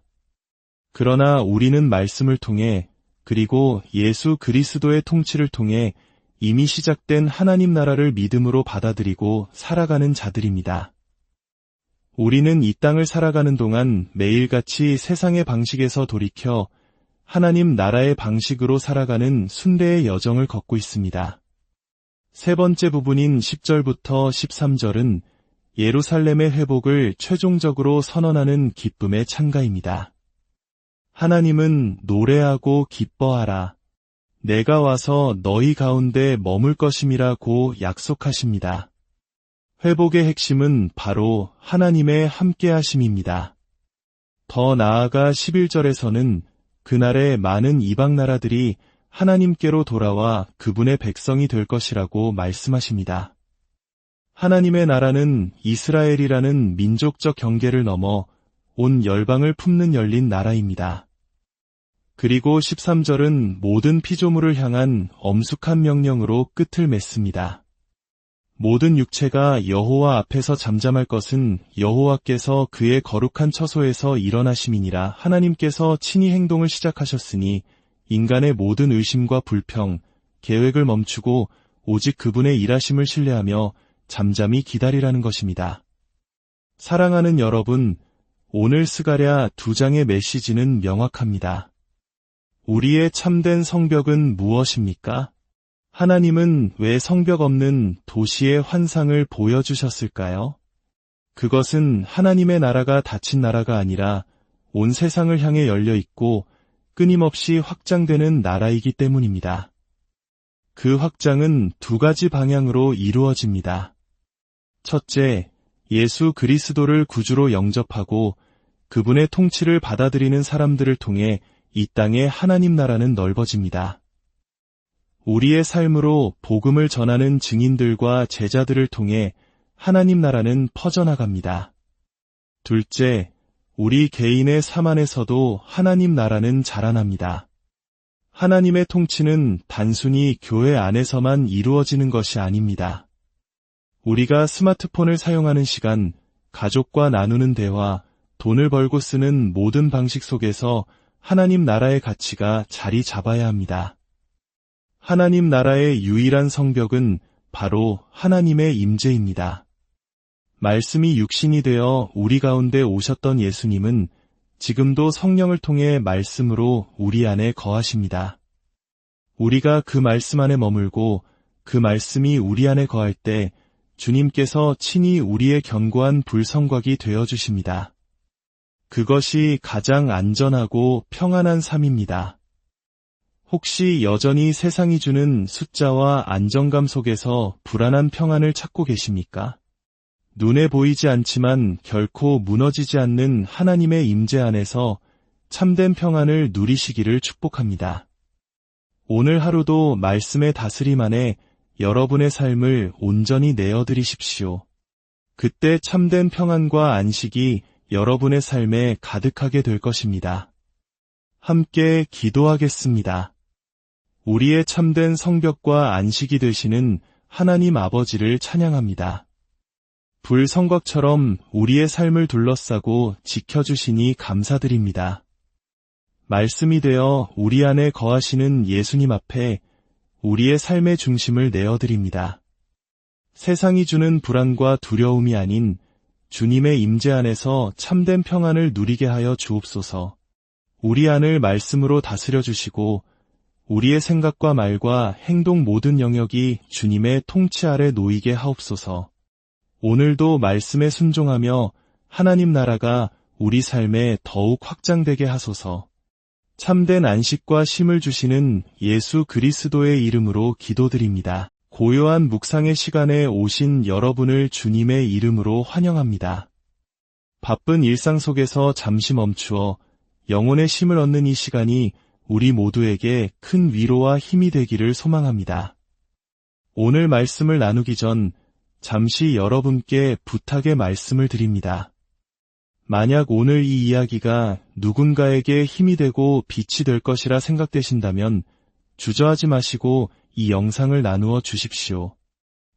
그러나 우리는 말씀을 통해 그리고 예수 그리스도의 통치를 통해 이미 시작된 하나님 나라를 믿음으로 받아들이고 살아가는 자들입니다. 우리는 이 땅을 살아가는 동안 매일같이 세상의 방식에서 돌이켜 하나님 나라의 방식으로 살아가는 순례의 여정을 걷고 있습니다. 세 번째 부분인 10절부터 13절은 예루살렘의 회복을 최종적으로 선언하는 기쁨의 찬가입니다. 하나님은 노래하고 기뻐하라. 내가 와서 너희 가운데 머물 것임이라고 약속하십니다. 회복의 핵심은 바로 하나님의 함께하심입니다. 더 나아가 11절에서는 그날에 많은 이방 나라들이 하나님께로 돌아와 그분의 백성이 될 것이라고 말씀하십니다. 하나님의 나라는 이스라엘이라는 민족적 경계를 넘어 온 열방을 품는 열린 나라입니다. 그리고 13절은 모든 피조물을 향한 엄숙한 명령으로 끝을 맺습니다. 모든 육체가 여호와 앞에서 잠잠할 것은 여호와께서 그의 거룩한 처소에서 일어나심이니라. 하나님께서 친히 행동을 시작하셨으니 인간의 모든 의심과 불평, 계획을 멈추고 오직 그분의 일하심을 신뢰하며 잠잠히 기다리라는 것입니다. 사랑하는 여러분, 오늘 스가랴 2장의 메시지는 명확합니다. 우리의 참된 성벽은 무엇입니까? 하나님은 왜 성벽 없는 도시의 환상을 보여주셨을까요? 그것은 하나님의 나라가 닫힌 나라가 아니라 온 세상을 향해 열려 있고 끊임없이 확장되는 나라이기 때문입니다. 그 확장은 두 가지 방향으로 이루어집니다. 첫째, 예수 그리스도를 구주로 영접하고 그분의 통치를 받아들이는 사람들을 통해 이 땅의 하나님 나라는 넓어집니다. 우리의 삶으로 복음을 전하는 증인들과 제자들을 통해 하나님 나라는 퍼져나갑니다. 둘째, 우리 개인의 삶 안에서도 하나님 나라는 자라납니다. 하나님의 통치는 단순히 교회 안에서만 이루어지는 것이 아닙니다. 우리가 스마트폰을 사용하는 시간, 가족과 나누는 대화, 돈을 벌고 쓰는 모든 방식 속에서 하나님 나라의 가치가 자리 잡아야 합니다. 하나님 나라의 유일한 성벽은 바로 하나님의 임재입니다. 말씀이 육신이 되어 우리 가운데 오셨던 예수님은 지금도 성령을 통해 말씀으로 우리 안에 거하십니다. 우리가 그 말씀 안에 머물고 그 말씀이 우리 안에 거할 때 주님께서 친히 우리의 견고한 불성곽이 되어주십니다. 그것이 가장 안전하고 평안한 삶입니다. 혹시 여전히 세상이 주는 숫자와 안정감 속에서 불안한 평안을 찾고 계십니까? 눈에 보이지 않지만 결코 무너지지 않는 하나님의 임재 안에서 참된 평안을 누리시기를 축복합니다. 오늘 하루도 말씀의 다스림 안에 여러분의 삶을 온전히 내어드리십시오. 그때 참된 평안과 안식이 여러분의 삶에 가득하게 될 것입니다. 함께 기도하겠습니다. 우리의 참된 성벽과 안식이 되시는 하나님 아버지를 찬양합니다. 불성곽처럼 우리의 삶을 둘러싸고 지켜주시니 감사드립니다. 말씀이 되어 우리 안에 거하시는 예수님 앞에 우리의 삶의 중심을 내어드립니다. 세상이 주는 불안과 두려움이 아닌 주님의 임재 안에서 참된 평안을 누리게 하여 주옵소서. 우리 안을 말씀으로 다스려 주시고 우리의 생각과 말과 행동 모든 영역이 주님의 통치 아래 놓이게 하옵소서. 오늘도 말씀에 순종하며 하나님 나라가 우리 삶에 더욱 확장되게 하소서. 참된 안식과 쉼을 주시는 예수 그리스도의 이름으로 기도드립니다. 고요한 묵상의 시간에 오신 여러분을 주님의 이름으로 환영합니다. 바쁜 일상 속에서 잠시 멈추어 영혼의 쉼을 얻는 이 시간이 우리 모두에게 큰 위로와 힘이 되기를 소망합니다. 오늘 말씀을 나누기 전 잠시 여러분께 부탁의 말씀을 드립니다. 만약 오늘 이 이야기가 누군가에게 힘이 되고 빛이 될 것이라 생각되신다면 주저하지 마시고 이 영상을 나누어 주십시오.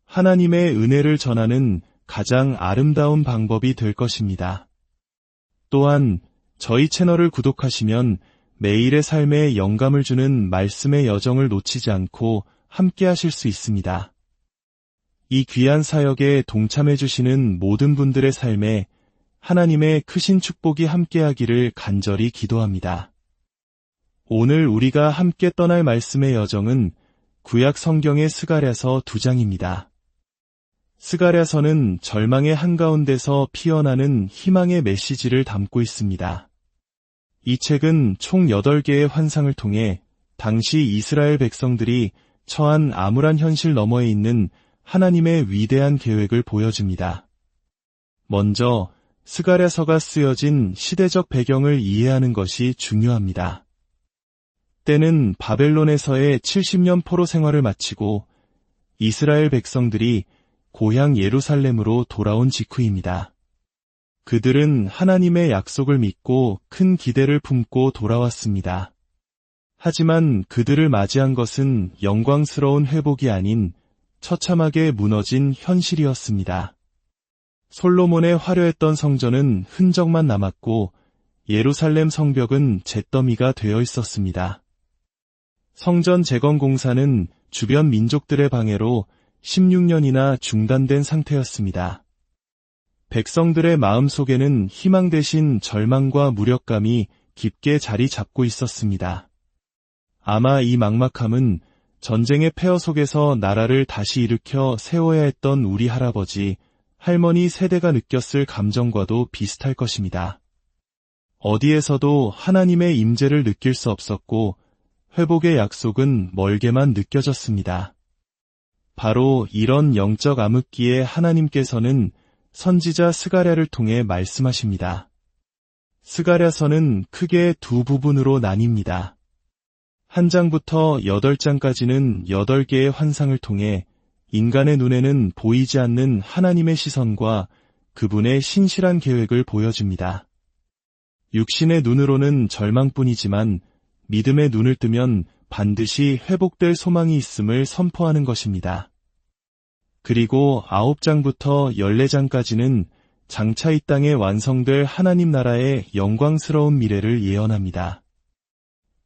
하나님의 은혜를 전하는 가장 아름다운 방법이 될 것입니다. 또한 저희 채널을 구독하시면 매일의 삶에 영감을 주는 말씀의 여정을 놓치지 않고 함께 하실 수 있습니다. 이 귀한 사역에 동참해 주시는 모든 분들의 삶에 하나님의 크신 축복이 함께하기를 간절히 기도합니다. 오늘 우리가 함께 떠날 말씀의 여정은 구약 성경의 스가랴서 2장입니다. 스가랴서는 절망의 한가운데서 피어나는 희망의 메시지를 담고 있습니다. 이 책은 총 8개의 환상을 통해 당시 이스라엘 백성들이 처한 암울한 현실 너머에 있는 하나님의 위대한 계획을 보여줍니다. 먼저 스가랴서가 쓰여진 시대적 배경을 이해하는 것이 중요합니다. 때는 바벨론에서의 70년 포로 생활을 마치고 이스라엘 백성들이 고향 예루살렘으로 돌아온 직후입니다. 그들은 하나님의 약속을 믿고 큰 기대를 품고 돌아왔습니다. 하지만 그들을 맞이한 것은 영광스러운 회복이 아닌 처참하게 무너진 현실이었습니다. 솔로몬의 화려했던 성전은 흔적만 남았고 예루살렘 성벽은 잿더미가 되어 있었습니다. 성전 재건 공사는 주변 민족들의 방해로 16년이나 중단된 상태였습니다. 백성들의 마음속에는 희망 대신 절망과 무력감이 깊게 자리 잡고 있었습니다. 아마 이 막막함은 전쟁의 폐허 속에서 나라를 다시 일으켜 세워야 했던 우리 할아버지, 할머니 세대가 느꼈을 감정과도 비슷할 것입니다. 어디에서도 하나님의 임재를 느낄 수 없었고 회복의 약속은 멀게만 느껴졌습니다. 바로 이런 영적 암흑기에 하나님께서는 선지자 스가랴를 통해 말씀하십니다. 스가랴서는 크게 두 부분으로 나뉩니다. 한 장부터 8장까지는 8개의 환상을 통해 인간의 눈에는 보이지 않는 하나님의 시선과 그분의 신실한 계획을 보여줍니다. 육신의 눈으로는 절망뿐이지만 믿음의 눈을 뜨면 반드시 회복될 소망이 있음을 선포하는 것입니다. 그리고 9장부터 14장까지는 장차 이 땅에 완성될 하나님 나라의 영광스러운 미래를 예언합니다.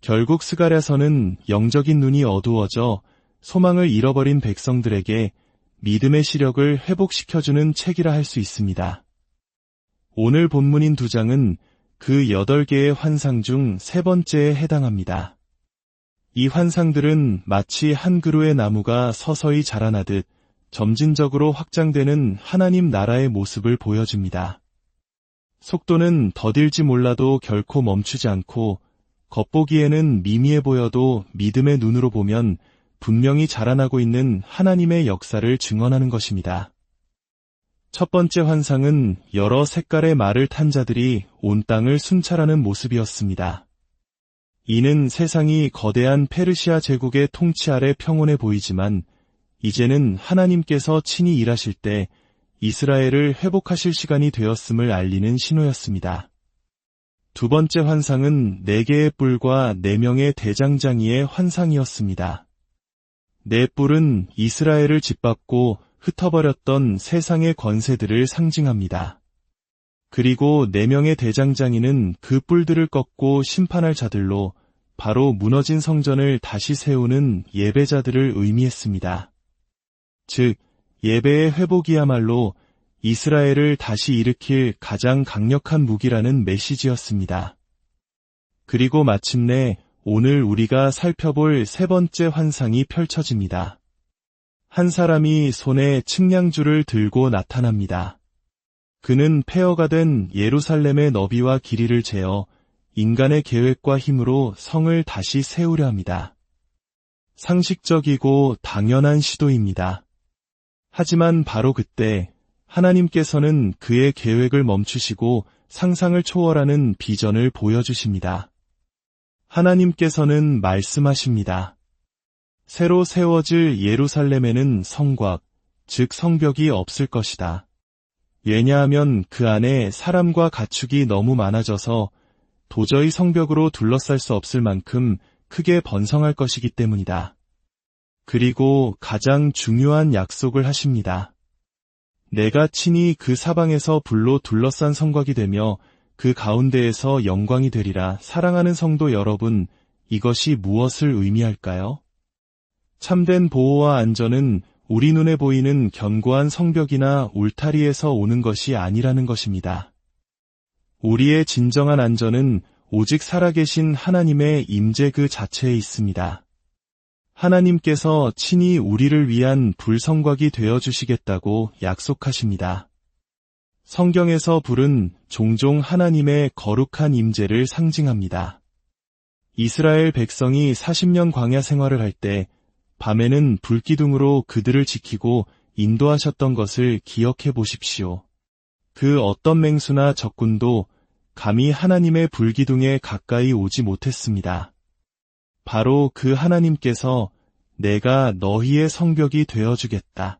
결국 스가랴서는 영적인 눈이 어두워져 소망을 잃어버린 백성들에게 믿음의 시력을 회복시켜주는 책이라 할 수 있습니다. 오늘 본문인 2장은 그 8개의 환상 중 3번째에 해당합니다. 이 환상들은 마치 한 그루의 나무가 서서히 자라나듯 점진적으로 확장되는 하나님 나라의 모습을 보여줍니다. 속도는 더딜지 몰라도 결코 멈추지 않고 겉보기에는 미미해 보여도 믿음의 눈으로 보면 분명히 자라나고 있는 하나님의 역사를 증언하는 것입니다. 첫 번째 환상은 여러 색깔의 말을 탄 자들이 온 땅을 순찰하는 모습이었습니다. 이는 세상이 거대한 페르시아 제국의 통치 아래 평온해 보이지만 이제는 하나님께서 친히 일하실 때 이스라엘을 회복하실 시간이 되었음을 알리는 신호였습니다. 두 번째 환상은 4개의 뿔과 4명의 대장장이의 환상이었습니다. 4뿔은 이스라엘을 짓밟고 흩어버렸던 세상의 권세들을 상징합니다. 그리고 4명의 대장장이는 그 뿔들을 꺾고 심판할 자들로 바로 무너진 성전을 다시 세우는 예배자들을 의미했습니다. 즉, 예배의 회복이야말로 이스라엘을 다시 일으킬 가장 강력한 무기라는 메시지였습니다. 그리고 마침내 오늘 우리가 살펴볼 3번째 환상이 펼쳐집니다. 한 사람이 손에 측량줄을 들고 나타납니다. 그는 폐허가 된 예루살렘의 너비와 길이를 재어 인간의 계획과 힘으로 성을 다시 세우려 합니다. 상식적이고 당연한 시도입니다. 하지만 바로 그때 하나님께서는 그의 계획을 멈추시고 상상을 초월하는 비전을 보여주십니다. 하나님께서는 말씀하십니다. 새로 세워질 예루살렘에는 성곽, 즉 성벽이 없을 것이다. 왜냐하면 그 안에 사람과 가축이 너무 많아져서 도저히 성벽으로 둘러쌀 수 없을 만큼 크게 번성할 것이기 때문이다. 그리고 가장 중요한 약속을 하십니다. 내가 친히 그 사방에서 불로 둘러싼 성곽이 되며 그 가운데에서 영광이 되리라. 사랑하는 성도 여러분, 이것이 무엇을 의미할까요? 참된 보호와 안전은 우리 눈에 보이는 견고한 성벽이나 울타리에서 오는 것이 아니라는 것입니다. 우리의 진정한 안전은 오직 살아계신 하나님의 임재 그 자체에 있습니다. 하나님께서 친히 우리를 위한 불성곽이 되어주시겠다고 약속하십니다. 성경에서 불은 종종 하나님의 거룩한 임재를 상징합니다. 이스라엘 백성이 40년 광야 생활을 할 때 밤에는 불기둥으로 그들을 지키고 인도하셨던 것을 기억해 보십시오. 그 어떤 맹수나 적군도 감히 하나님의 불기둥에 가까이 오지 못했습니다. 바로 그 하나님께서 내가 너희의 성벽이 되어주겠다.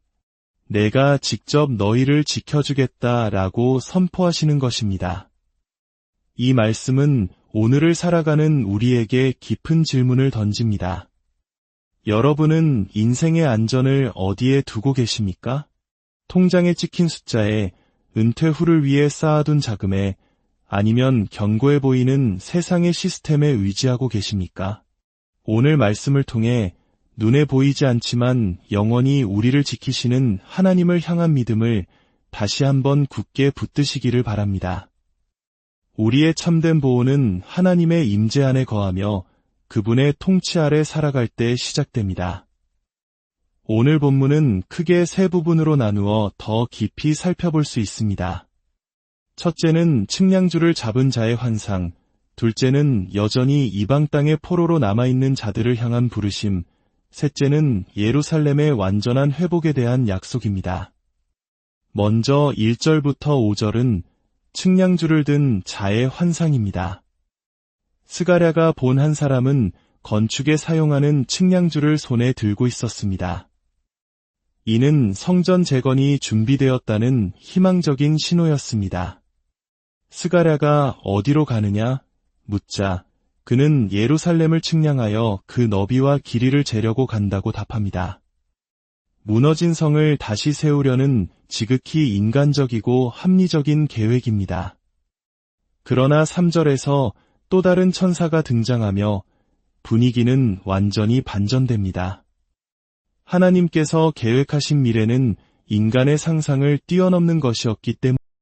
내가 직접 너희를 지켜주겠다라고 선포하시는 것입니다. 이 말씀은 오늘을 살아가는 우리에게 깊은 질문을 던집니다. 여러분은 인생의 안전을 어디에 두고 계십니까? 통장에 찍힌 숫자에, 은퇴 후를 위해 쌓아둔 자금에, 아니면 견고해 보이는 세상의 시스템에 의지하고 계십니까? 오늘 말씀을 통해 눈에 보이지 않지만 영원히 우리를 지키시는 하나님을 향한 믿음을 다시 한번 굳게 붙드시기를 바랍니다. 우리의 참된 보호는 하나님의 임재 안에 거하며 그분의 통치 아래 살아갈 때 시작됩니다. 오늘 본문은 크게 3부분으로 나누어 더 깊이 살펴볼 수 있습니다. 첫째는 측량줄을 잡은 자의 환상, 둘째는 여전히 이방 땅의 포로로 남아있는 자들을 향한 부르심, 셋째는 예루살렘의 완전한 회복에 대한 약속입니다. 먼저 1절부터 5절은 측량줄을 든 자의 환상입니다. 스가랴가 본 한 사람은 건축에 사용하는 측량줄을 손에 들고 있었습니다. 이는 성전 재건이 준비되었다는 희망적인 신호였습니다. 스가랴가 어디로 가느냐 묻자 그는 예루살렘을 측량하여 그 너비와 길이를 재려고 간다고 답합니다. 무너진 성을 다시 세우려는 지극히 인간적이고 합리적인 계획입니다. 그러나 3절에서 또 다른 천사가 등장하며 분위기는 완전히 반전됩니다. 하나님께서 계획하신 미래는 인간의 상상을 뛰어넘는 것이었기 때문입니다.